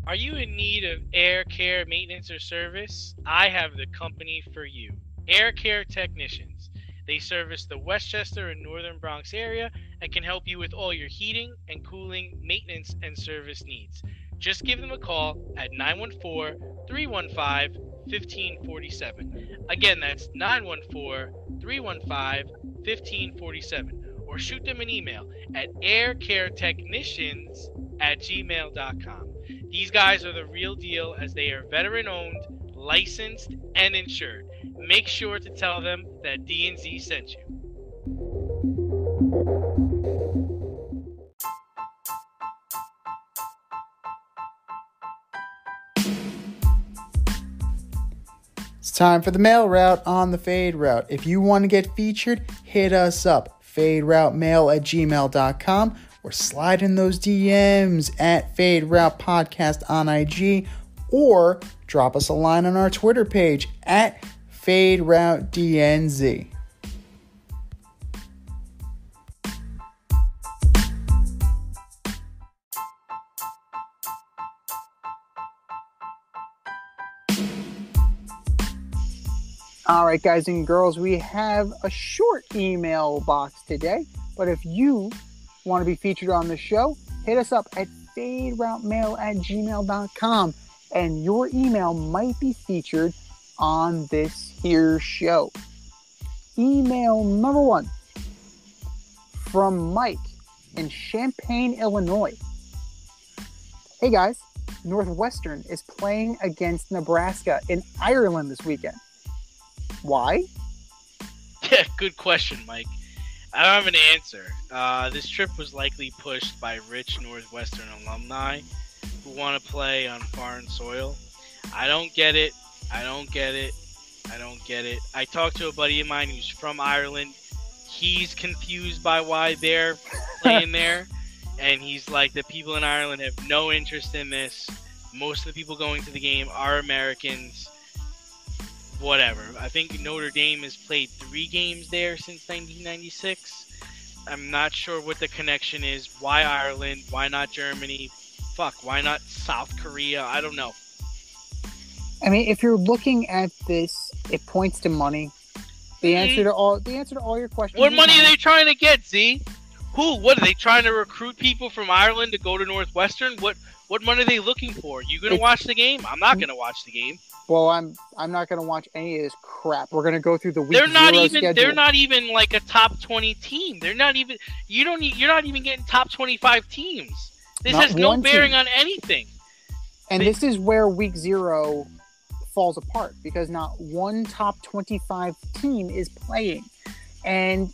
Are you in need of air care maintenance or service? I have the company for you. Air Care Technicians. They service the Westchester and Northern Bronx area and can help you with all your heating and cooling, maintenance, and service needs. Just give them a call at 914-315-1547. Again, that's 914-315-1547. Or shoot them an email at aircaretechnicians@gmail.com. These guys are the real deal as they are veteran-owned, licensed, and insured. Make sure to tell them that D&Z sent you. It's time for the mail route on the Fade Route. If you want to get featured, hit us up, faderoutemail@gmail.com, or slide in those DMs at Fade Route Podcast on IG, or drop us a line on our Twitter page at Fade Route DNZ. All right, guys and girls, we have a short email box today, but if you want to be featured on the show, hit us up at faderoutemail@gmail.com, and your email might be featured on this here show. Email number 1 from Mike in Champaign, Illinois. Hey guys, Northwestern is playing against Nebraska in Ireland this weekend. Why? Yeah, good question, Mike. I don't have an answer. This trip was likely pushed by rich Northwestern alumni who want to play on foreign soil. I don't get it. I talked to a buddy of mine who's from Ireland. He's confused by why they're playing there. And he's like, the people in Ireland have no interest in this. Most of the people going to the game are Americans. Whatever. I think Notre Dame has played 3 games there since 1996. I'm not sure what the connection is. Why Ireland? Why not Germany? Why not South Korea? I don't know. I mean, if you're looking at this, it points to money. The answer to all your questions. What money are they trying to get, Z? What are they trying to recruit people from Ireland to go to Northwestern? What money are they looking for? You gonna watch the game? I'm not gonna watch the game. Well, I'm not gonna watch any of this crap. We're gonna go through the week They're not zero even. schedule. They're not even like a top 20 team. They're not even. You're not even getting top 25 teams. This Not has no one bearing team. on anything. And this is where week 0 falls apart because not one top 25 team is playing. And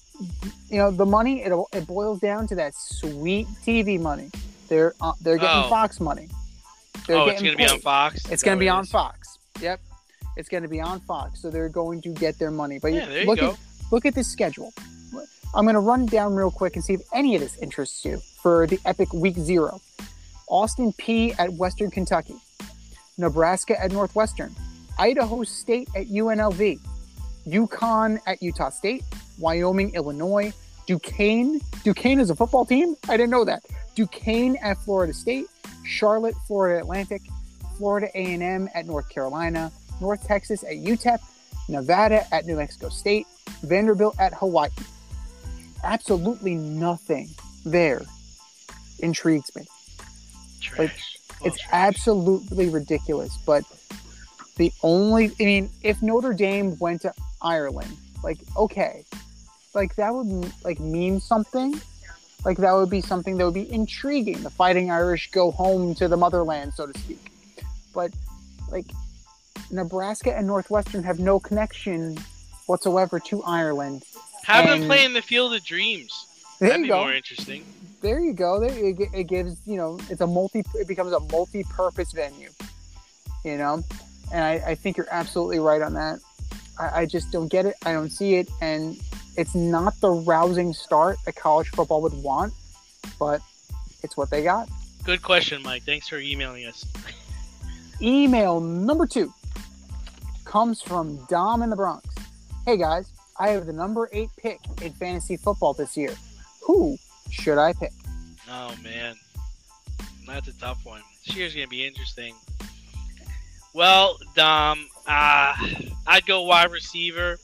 the money it boils down to that sweet TV money. They're getting Fox money. It's going to be on Fox. It's going to be on Fox. Yep, it's going to be on Fox. So they're going to get their money. But yeah, there you go. Look at this schedule. I'm going to run down real quick and see if any of this interests you for the epic week 0. Austin P at Western Kentucky, Nebraska at Northwestern, Idaho State at UNLV, UConn at Utah State, Wyoming, Illinois, Duquesne is a football team? I didn't know that. Duquesne at Florida State, Charlotte, Florida Atlantic, Florida A&M at North Carolina, North Texas at UTEP, Nevada at New Mexico State, Vanderbilt at Hawaii, absolutely nothing there intrigues me. Trash. Like, All it's trash. absolutely ridiculous. But if Notre Dame went to Ireland, like, okay, like that would like mean something. Like that would be something that would be intriguing. The Fighting Irish go home to the motherland, so to speak. But like Nebraska and Northwestern have no connection whatsoever to Ireland. Have them And play in the Field of Dreams. there That'd you be go. more interesting. There you go. It gives, it becomes a multi-purpose venue, and I think you're absolutely right on that. I just don't get it. I don't see it. And it's not the rousing start that college football would want, but it's what they got. Good question, Mike. Thanks for emailing us. Email number 2 comes from Dom in the Bronx. Hey guys, I have the number 8 pick in fantasy football this year. Who should I pick? Oh, man. That's a tough one. This year's going to be interesting. Well, Dom, I'd go wide receiver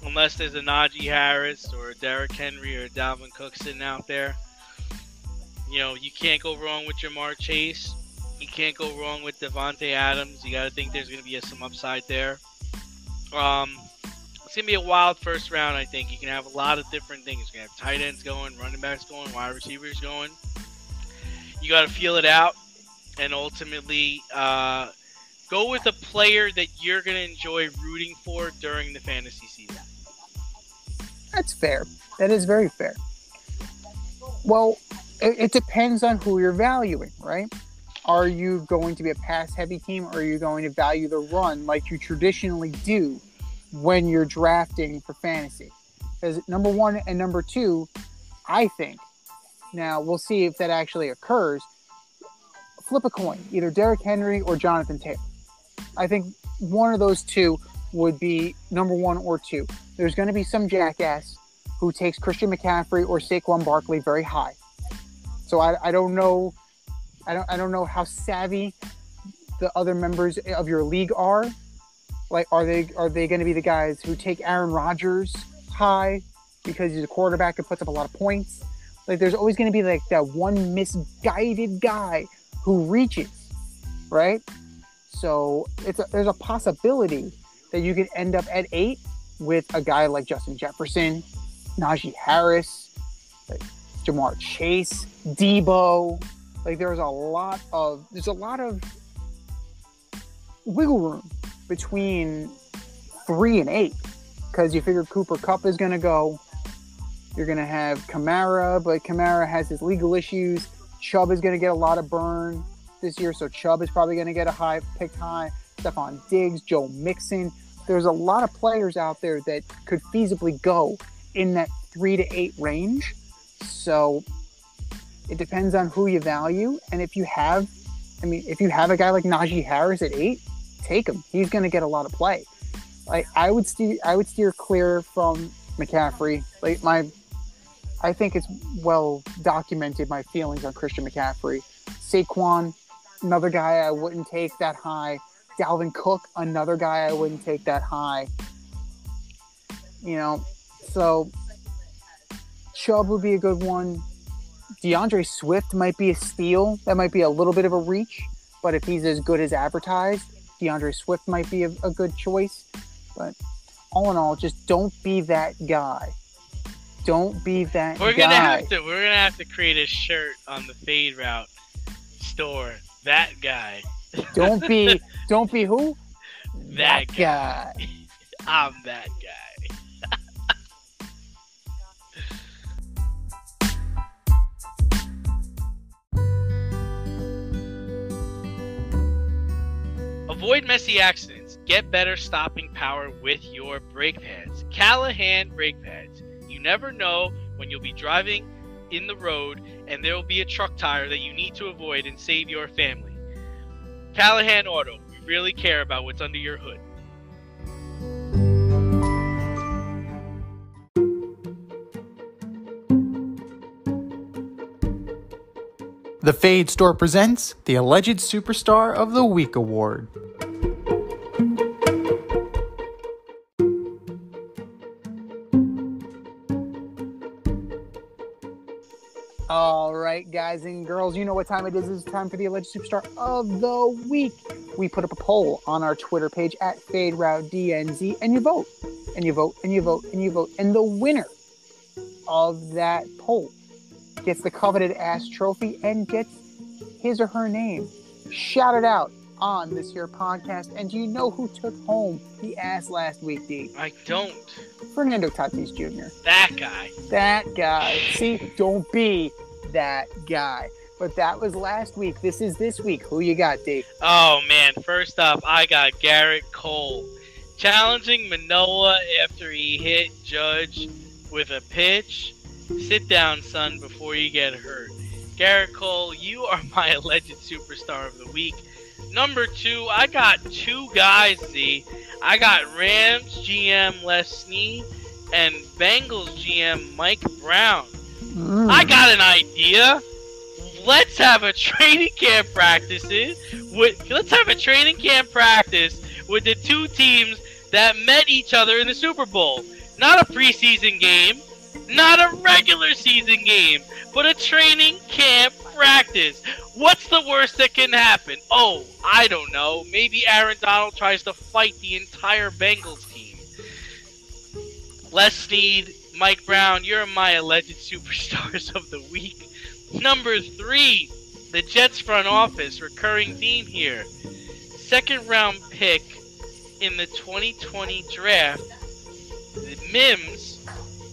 unless there's a Najee Harris or a Derrick Henry or a Dalvin Cook sitting out there. You can't go wrong with Jamar Chase. You can't go wrong with Devontae Adams. You got to think there's going to be some upside there. It's going to be a wild first round, I think. You can have a lot of different things. You can have tight ends going, running backs going, wide receivers going. You got to feel it out and ultimately go with a player that you're going to enjoy rooting for during the fantasy season. That's fair. That is very fair. Well, it depends on who you're valuing, right? Are you going to be a pass-heavy team, or are you going to value the run like you traditionally do when you're drafting for fantasy? Because number 1 and number 2, I think, now we'll see if that actually occurs, flip a coin, either Derrick Henry or Jonathan Taylor. I think one of those two would be number 1 or 2. There's going to be some jackass who takes Christian McCaffrey or Saquon Barkley very high. So I don't know. I don't know how savvy the other members of your league are. Like, are they going to be the guys who take Aaron Rodgers high because he's a quarterback and puts up a lot of points? Like, there's always going to be like that one misguided guy who reaches, right? So there's a possibility that you could end up at 8 with a guy like Justin Jefferson, Najee Harris, like Jamar Chase, Debo. Like, there's a lot of wiggle room between 3 and 8, because you figure Cooper Kupp is going to go. You're going to have Kamara, but Kamara has his legal issues. Chubb is going to get a lot of burn this year, so Chubb is probably going to get picked high. Stephon Diggs, Joe Mixon. There's a lot of players out there that could feasibly go in that 3 to 8 range. So it depends on who you value, and if you have a guy like Najee Harris at 8, take him. He's going to get a lot of play. Like, I would steer clear from McCaffrey. Like, I think it's well documented my feelings on Christian McCaffrey. Saquon, another guy I wouldn't take that high. Dalvin Cook, another guy I wouldn't take that high. So Chubb would be a good one. DeAndre Swift might be a steal. That might be a little bit of a reach, but if he's as good as advertised, DeAndre Swift might be a good choice. But all in all, just don't be that guy. Don't be that guy. We're gonna have to create a shirt on the Fade Route store. That guy. Don't be who? That guy. I'm that guy. Avoid messy accidents. Get better stopping power with your brake pads. Callahan brake pads. You never know when you'll be driving in the road and there will be a truck tire that you need to avoid and save your family. Callahan Auto. We really care about what's under your hood. The Fade Store presents the Alleged Superstar of the Week Award. Boys and girls, you know what time it is. It's time for the Alleged Superstar of the Week. We put up a poll on our Twitter page at FadeRouteDNZ, and you vote, and you vote, and you vote, and you vote. And the winner of that poll gets the coveted ass trophy and gets his or her name shouted out on this here podcast. And do you know who took home the ass last week, D? I don't. Fernando Tatis Jr. That guy. That guy. See, don't be that guy. But that was last week. This is this week. Who you got, D? Oh, man. First up, I got Garrett Cole. Challenging Manoah after he hit Judge with a pitch. Sit down, son, before you get hurt. Garrett Cole, you are my alleged superstar of the week. Number 2, I got 2 guys, Z. I got Rams GM Les Snead and Bengals GM Mike Brown. I got an idea. Let's have a training camp practice with the 2 teams that met each other in the Super Bowl. Not a preseason game, not a regular season game, but a training camp practice. What's the worst that can happen? Oh, I don't know. Maybe Aaron Donald tries to fight the entire Bengals team. Les Snead, Mike Brown, you're my alleged superstars of the week. Number 3, the Jets front office, recurring theme here. 2nd round pick in the 2020 draft, the Mims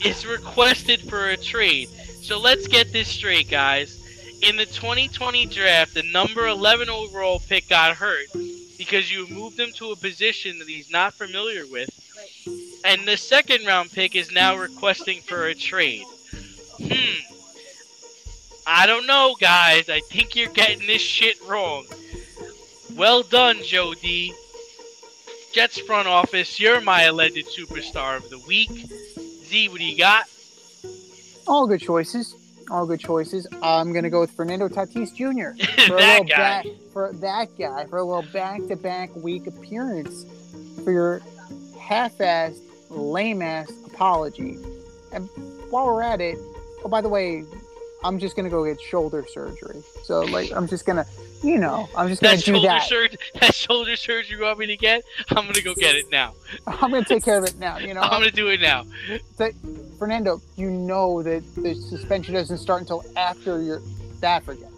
is requested for a trade. So let's get this straight, guys. In the 2020 draft, the number 11 overall pick got hurt because you moved him to a position that he's not familiar with. And the 2nd round pick is now requesting for a trade. I don't know, guys. I think you're getting this shit wrong. Well done, Joe D. Jets front office, you're my alleged superstar of the week. Z, what do you got? All good choices. All good choices. I'm going to go with Fernando Tatis Jr. For a little back-to-back week appearance for your half-assed, lame-ass apology. And while we're at it, oh, by the way, I'm just going to go get shoulder surgery. So, I'm just going to, I'm just going to do that. That shoulder surgery you want me to get? I'm going to go get it now. I'm going to take care of it now, I'm going to do it now. Fernando, you know that the suspension doesn't start until after you're that forget.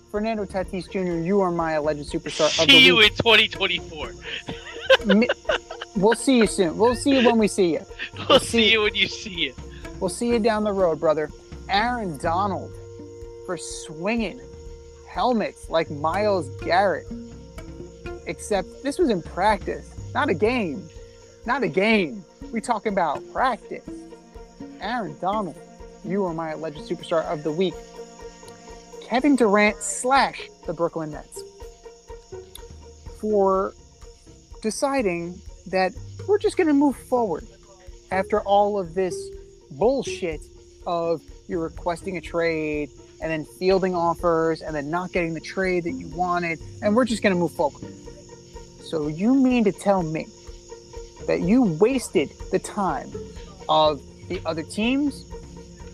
Fernando Tatis Jr., you are my alleged superstar of the week. See you in 2024. We'll see you soon. We'll see you when we see you. We'll see you when you see it. We'll see you down the road, brother. Aaron Donald for swinging helmets like Myles Garrett. Except this was in practice, not a game. Not a game. We talking about practice. Aaron Donald, you are my alleged superstar of the week. Kevin Durant / the Brooklyn Nets for deciding that we're just going to move forward after all of this bullshit of you're requesting a trade and then fielding offers and then not getting the trade that you wanted, and we're just going to move forward. So you mean to tell me that you wasted the time of the other teams,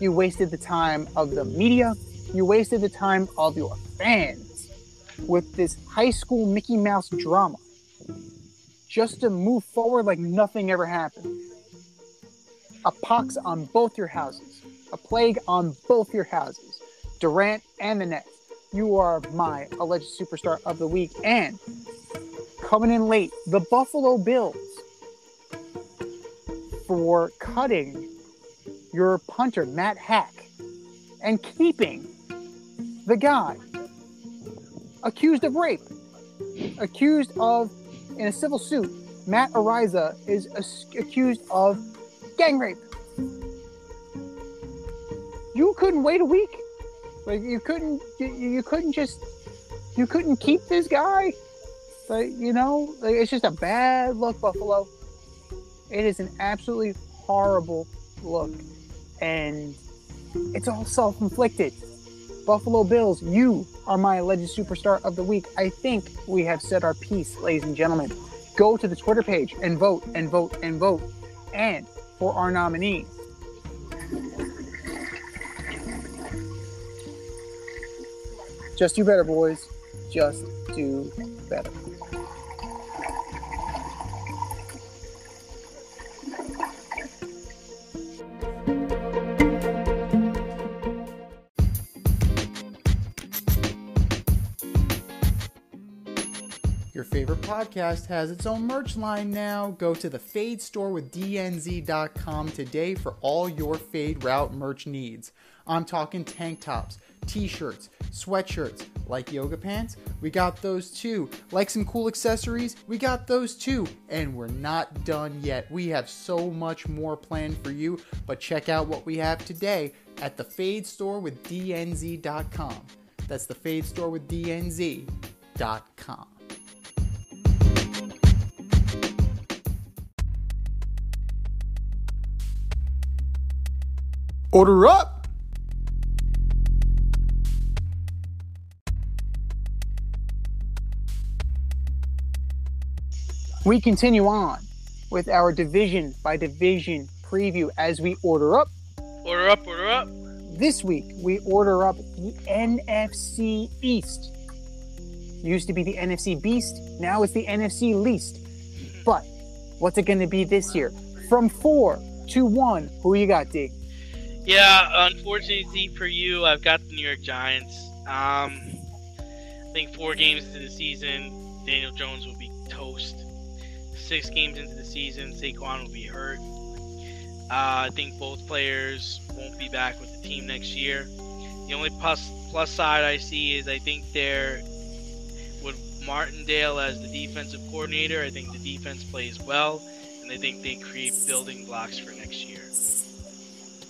you wasted the time of the media, you wasted the time of your fans with this high school Mickey Mouse drama just to move forward like nothing ever happened? A pox on both your houses, a plague on both your houses, Durant and the Nets. You are my alleged superstar of the week. And coming in late, the Buffalo Bills for cutting your punter, Matt Hack, and keeping the guy accused of rape, accused of, in a civil suit, Matt Ariza is accused of gang rape. You couldn't wait a week. You couldn't keep this guy. It's just a bad look, Buffalo. It is an absolutely horrible look. And it's all self-inflicted. Buffalo Bills, you are my alleged superstar of the week. I think we have said our piece, ladies and gentlemen. Go to the Twitter page and vote and vote and vote. And for our nominees, Just do better, boys. Just do better. Your favorite podcast has its own merch line now. Go to the Fade store with DNZ.com today for all your Fade Route merch needs. I'm talking tank tops, t-shirts, sweatshirts, like yoga pants, we got those too. Like some cool accessories, we got those too. And we're not done yet. We have so much more planned for you, but check out what we have today at the Fade store with DNZ.com. That's the Fade store with DNZ.com. Order up! We continue on with our division by division preview as we order up. Order up, order up. This week, we order up the NFC East. Used to be the NFC Beast, now it's the NFC Least. But what's it going to be this year? From 4 to 1, who you got, D? Yeah, unfortunately for you, I've got the New York Giants. I think 4 games into the season, Daniel Jones will be toast. 6 games into the season, Saquon will be hurt. I think both players won't be back with the team next year. The only plus side I see is I think they're with Martindale as the defensive coordinator. I think the defense plays well, and I think they create building blocks for next year.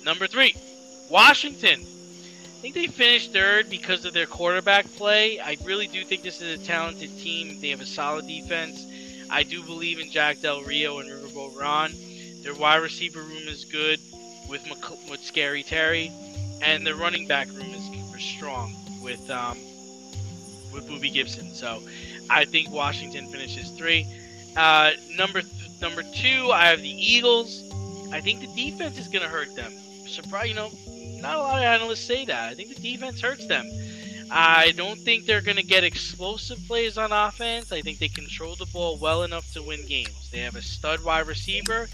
Number 3, Washington. I think they finished 3rd because of their quarterback play. I really do think this is a talented team. They have a solid defense. I do believe in Jack Del Rio and Riverboat Ron. Their wide receiver room is good with Scary Terry, and their running back room is strong with Boobie Gibson. So I think Washington finishes 3. Number 2, I have the Eagles. I think the defense is going to hurt them. Surprise, not a lot of analysts say that. I think the defense hurts them. I don't think they're going to get explosive plays on offense. I think they control the ball well enough to win games. They have a stud wide receiver.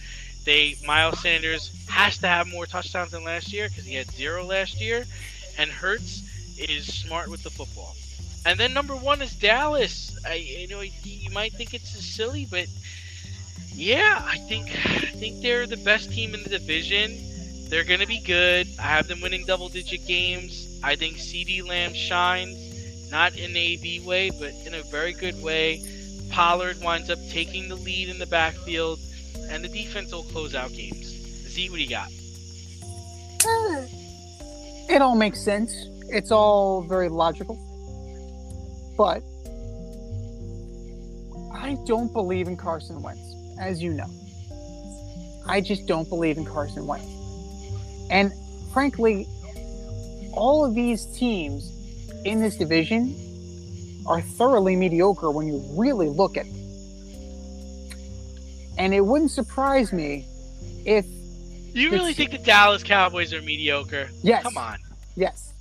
Miles Sanders has to have more touchdowns than last year because he had 0 last year. And Hurts is smart with the football. And then number 1 is Dallas. You might think it's silly, but yeah, I think they're the best team in the division. They're going to be good. I have them winning double-digit games. I think CeeDee Lamb shines, not in an AB way, but in a very good way. Pollard winds up taking the lead in the backfield, and the defense will close out games. Z, what do you got? It all makes sense. It's all very logical. But I don't believe in Carson Wentz, as you know. I just don't believe in Carson Wentz. And frankly, all of these teams in this division are thoroughly mediocre when you really look at them. And it wouldn't surprise me if... You really think the Dallas Cowboys are mediocre? Yes. Come on. Yes.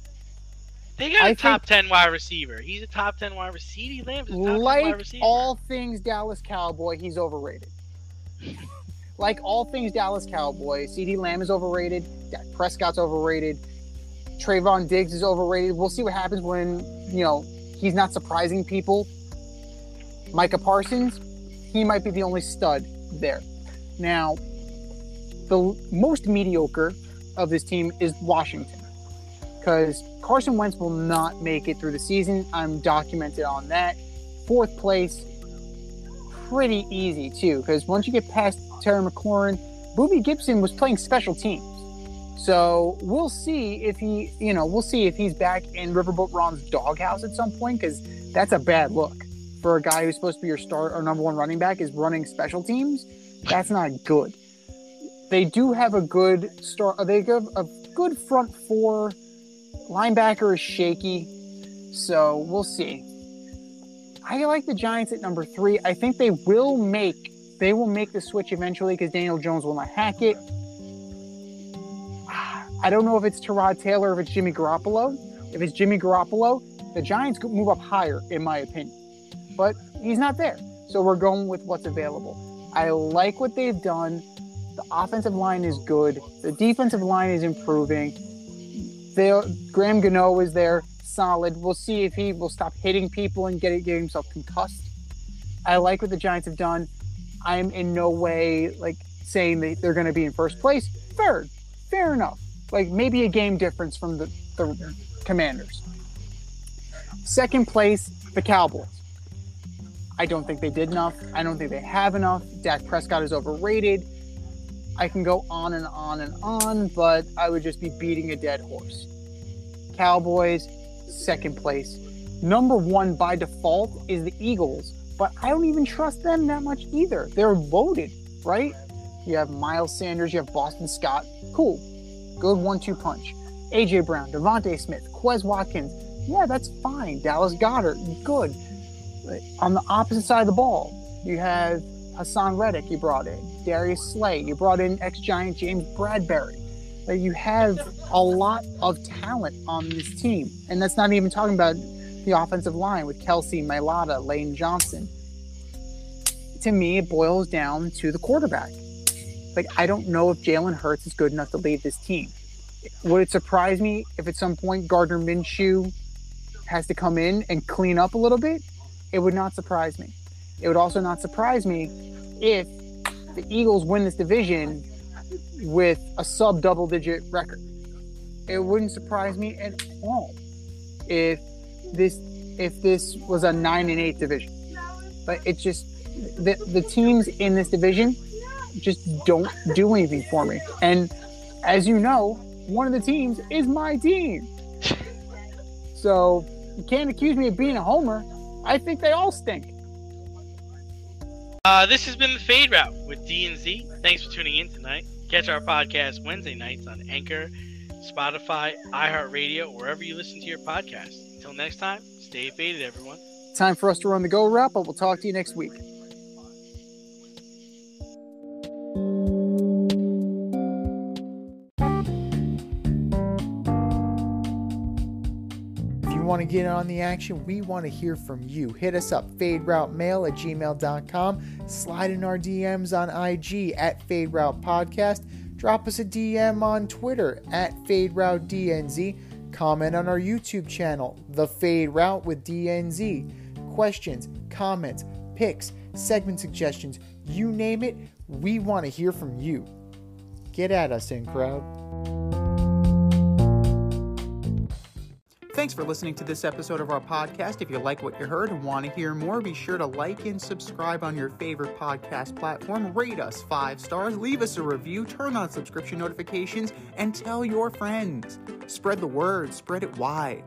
They got a top 10 wide receiver. He's a top 10 wide receiver. CeeDee Lamb is a top 10 wide receiver. Like all things Dallas Cowboy, he's overrated. Like all things Dallas Cowboy, CeeDee Lamb is overrated. Dak Prescott's overrated. Trayvon Diggs is overrated. We'll see what happens when, he's not surprising people. Micah Parsons, he might be the only stud there. Now, the most mediocre of this team is Washington, because Carson Wentz will not make it through the season. I'm documented on that. 4th place, pretty easy too, because once you get past Terry McLaurin, Boobie Gibson was playing special teams. So we'll see if he's back in Riverboat Ron's doghouse at some point, because that's a bad look for a guy who's supposed to be your star or number 1 running back is running special teams. That's not good. They do have a good start. They have a good front 4. Linebacker is shaky, so we'll see. I like the Giants at number 3. I think they will make the switch eventually because Daniel Jones will not hack it. I don't know if it's Tyrod Taylor or if it's Jimmy Garoppolo. If it's Jimmy Garoppolo, The Giants could move up higher, in my opinion. But he's not there. So we're going with what's available. I like what they've done. The offensive line is good. The defensive line is improving. Graham Gano is there, solid. We'll see if he will stop hitting people and get himself concussed. I like what the Giants have done. I'm in no way saying that they're going to be in first place. Third, fair enough. Maybe a game difference from the Commanders. Second place, the Cowboys. I don't think they did enough. I don't think they have enough. Dak Prescott is overrated. I can go on and on and on, but I would just be beating a dead horse. Cowboys, second place. Number one by default is the Eagles, but I don't even trust them that much either. They're loaded, right? You have Miles Sanders, you have Boston Scott. Cool. Good 1-2 punch. A.J. Brown, Devontae Smith, Quez Watkins. Yeah, that's fine. Dallas Goedert, good. On the opposite side of the ball, you have Hassan Reddick you brought in, Darius Slay, you brought in ex-Giant James Bradbury. You have a lot of talent on this team, and that's not even talking about the offensive line with Kelsey, Mailata, Lane Johnson. To me, it boils down to the quarterback. I don't know if Jalen Hurts is good enough to lead this team. Would it surprise me if at some point Gardner Minshew has to come in and clean up a little bit? It would not surprise me. It would also not surprise me if the Eagles win this division with a sub-double-digit record. It wouldn't surprise me at all if this was a 9-8 division. But it's just the teams in this division just don't do anything for me. And as you know, one of the teams is my team. So you can't accuse me of being a homer. I think they all stink. This has been the Fade Route with D&Z. Thanks for tuning in tonight. Catch our podcast Wednesday nights on Anchor, Spotify, iHeartRadio, wherever you listen to your podcast. Until next time, stay faded, everyone. Time for us to run the go route, but we'll talk to you next week. Want to get on the action? We want to hear from you. Hit us up, faderoutemail@gmail.com. Slide in our DMs on IG @FadeRoutePodcast. Drop us a DM on Twitter @FadeRouteDNZ. Comment on our YouTube channel, The Fade Route with DNZ. Questions, comments, picks, segment suggestions, you name it, we want to hear from you. Get at us, in crowd. Thanks for listening to this episode of our podcast. If you like what you heard and want to hear more, be sure to like and subscribe on your favorite podcast platform. Rate us 5 stars, leave us a review, turn on subscription notifications, and tell your friends. Spread the word, spread it wide.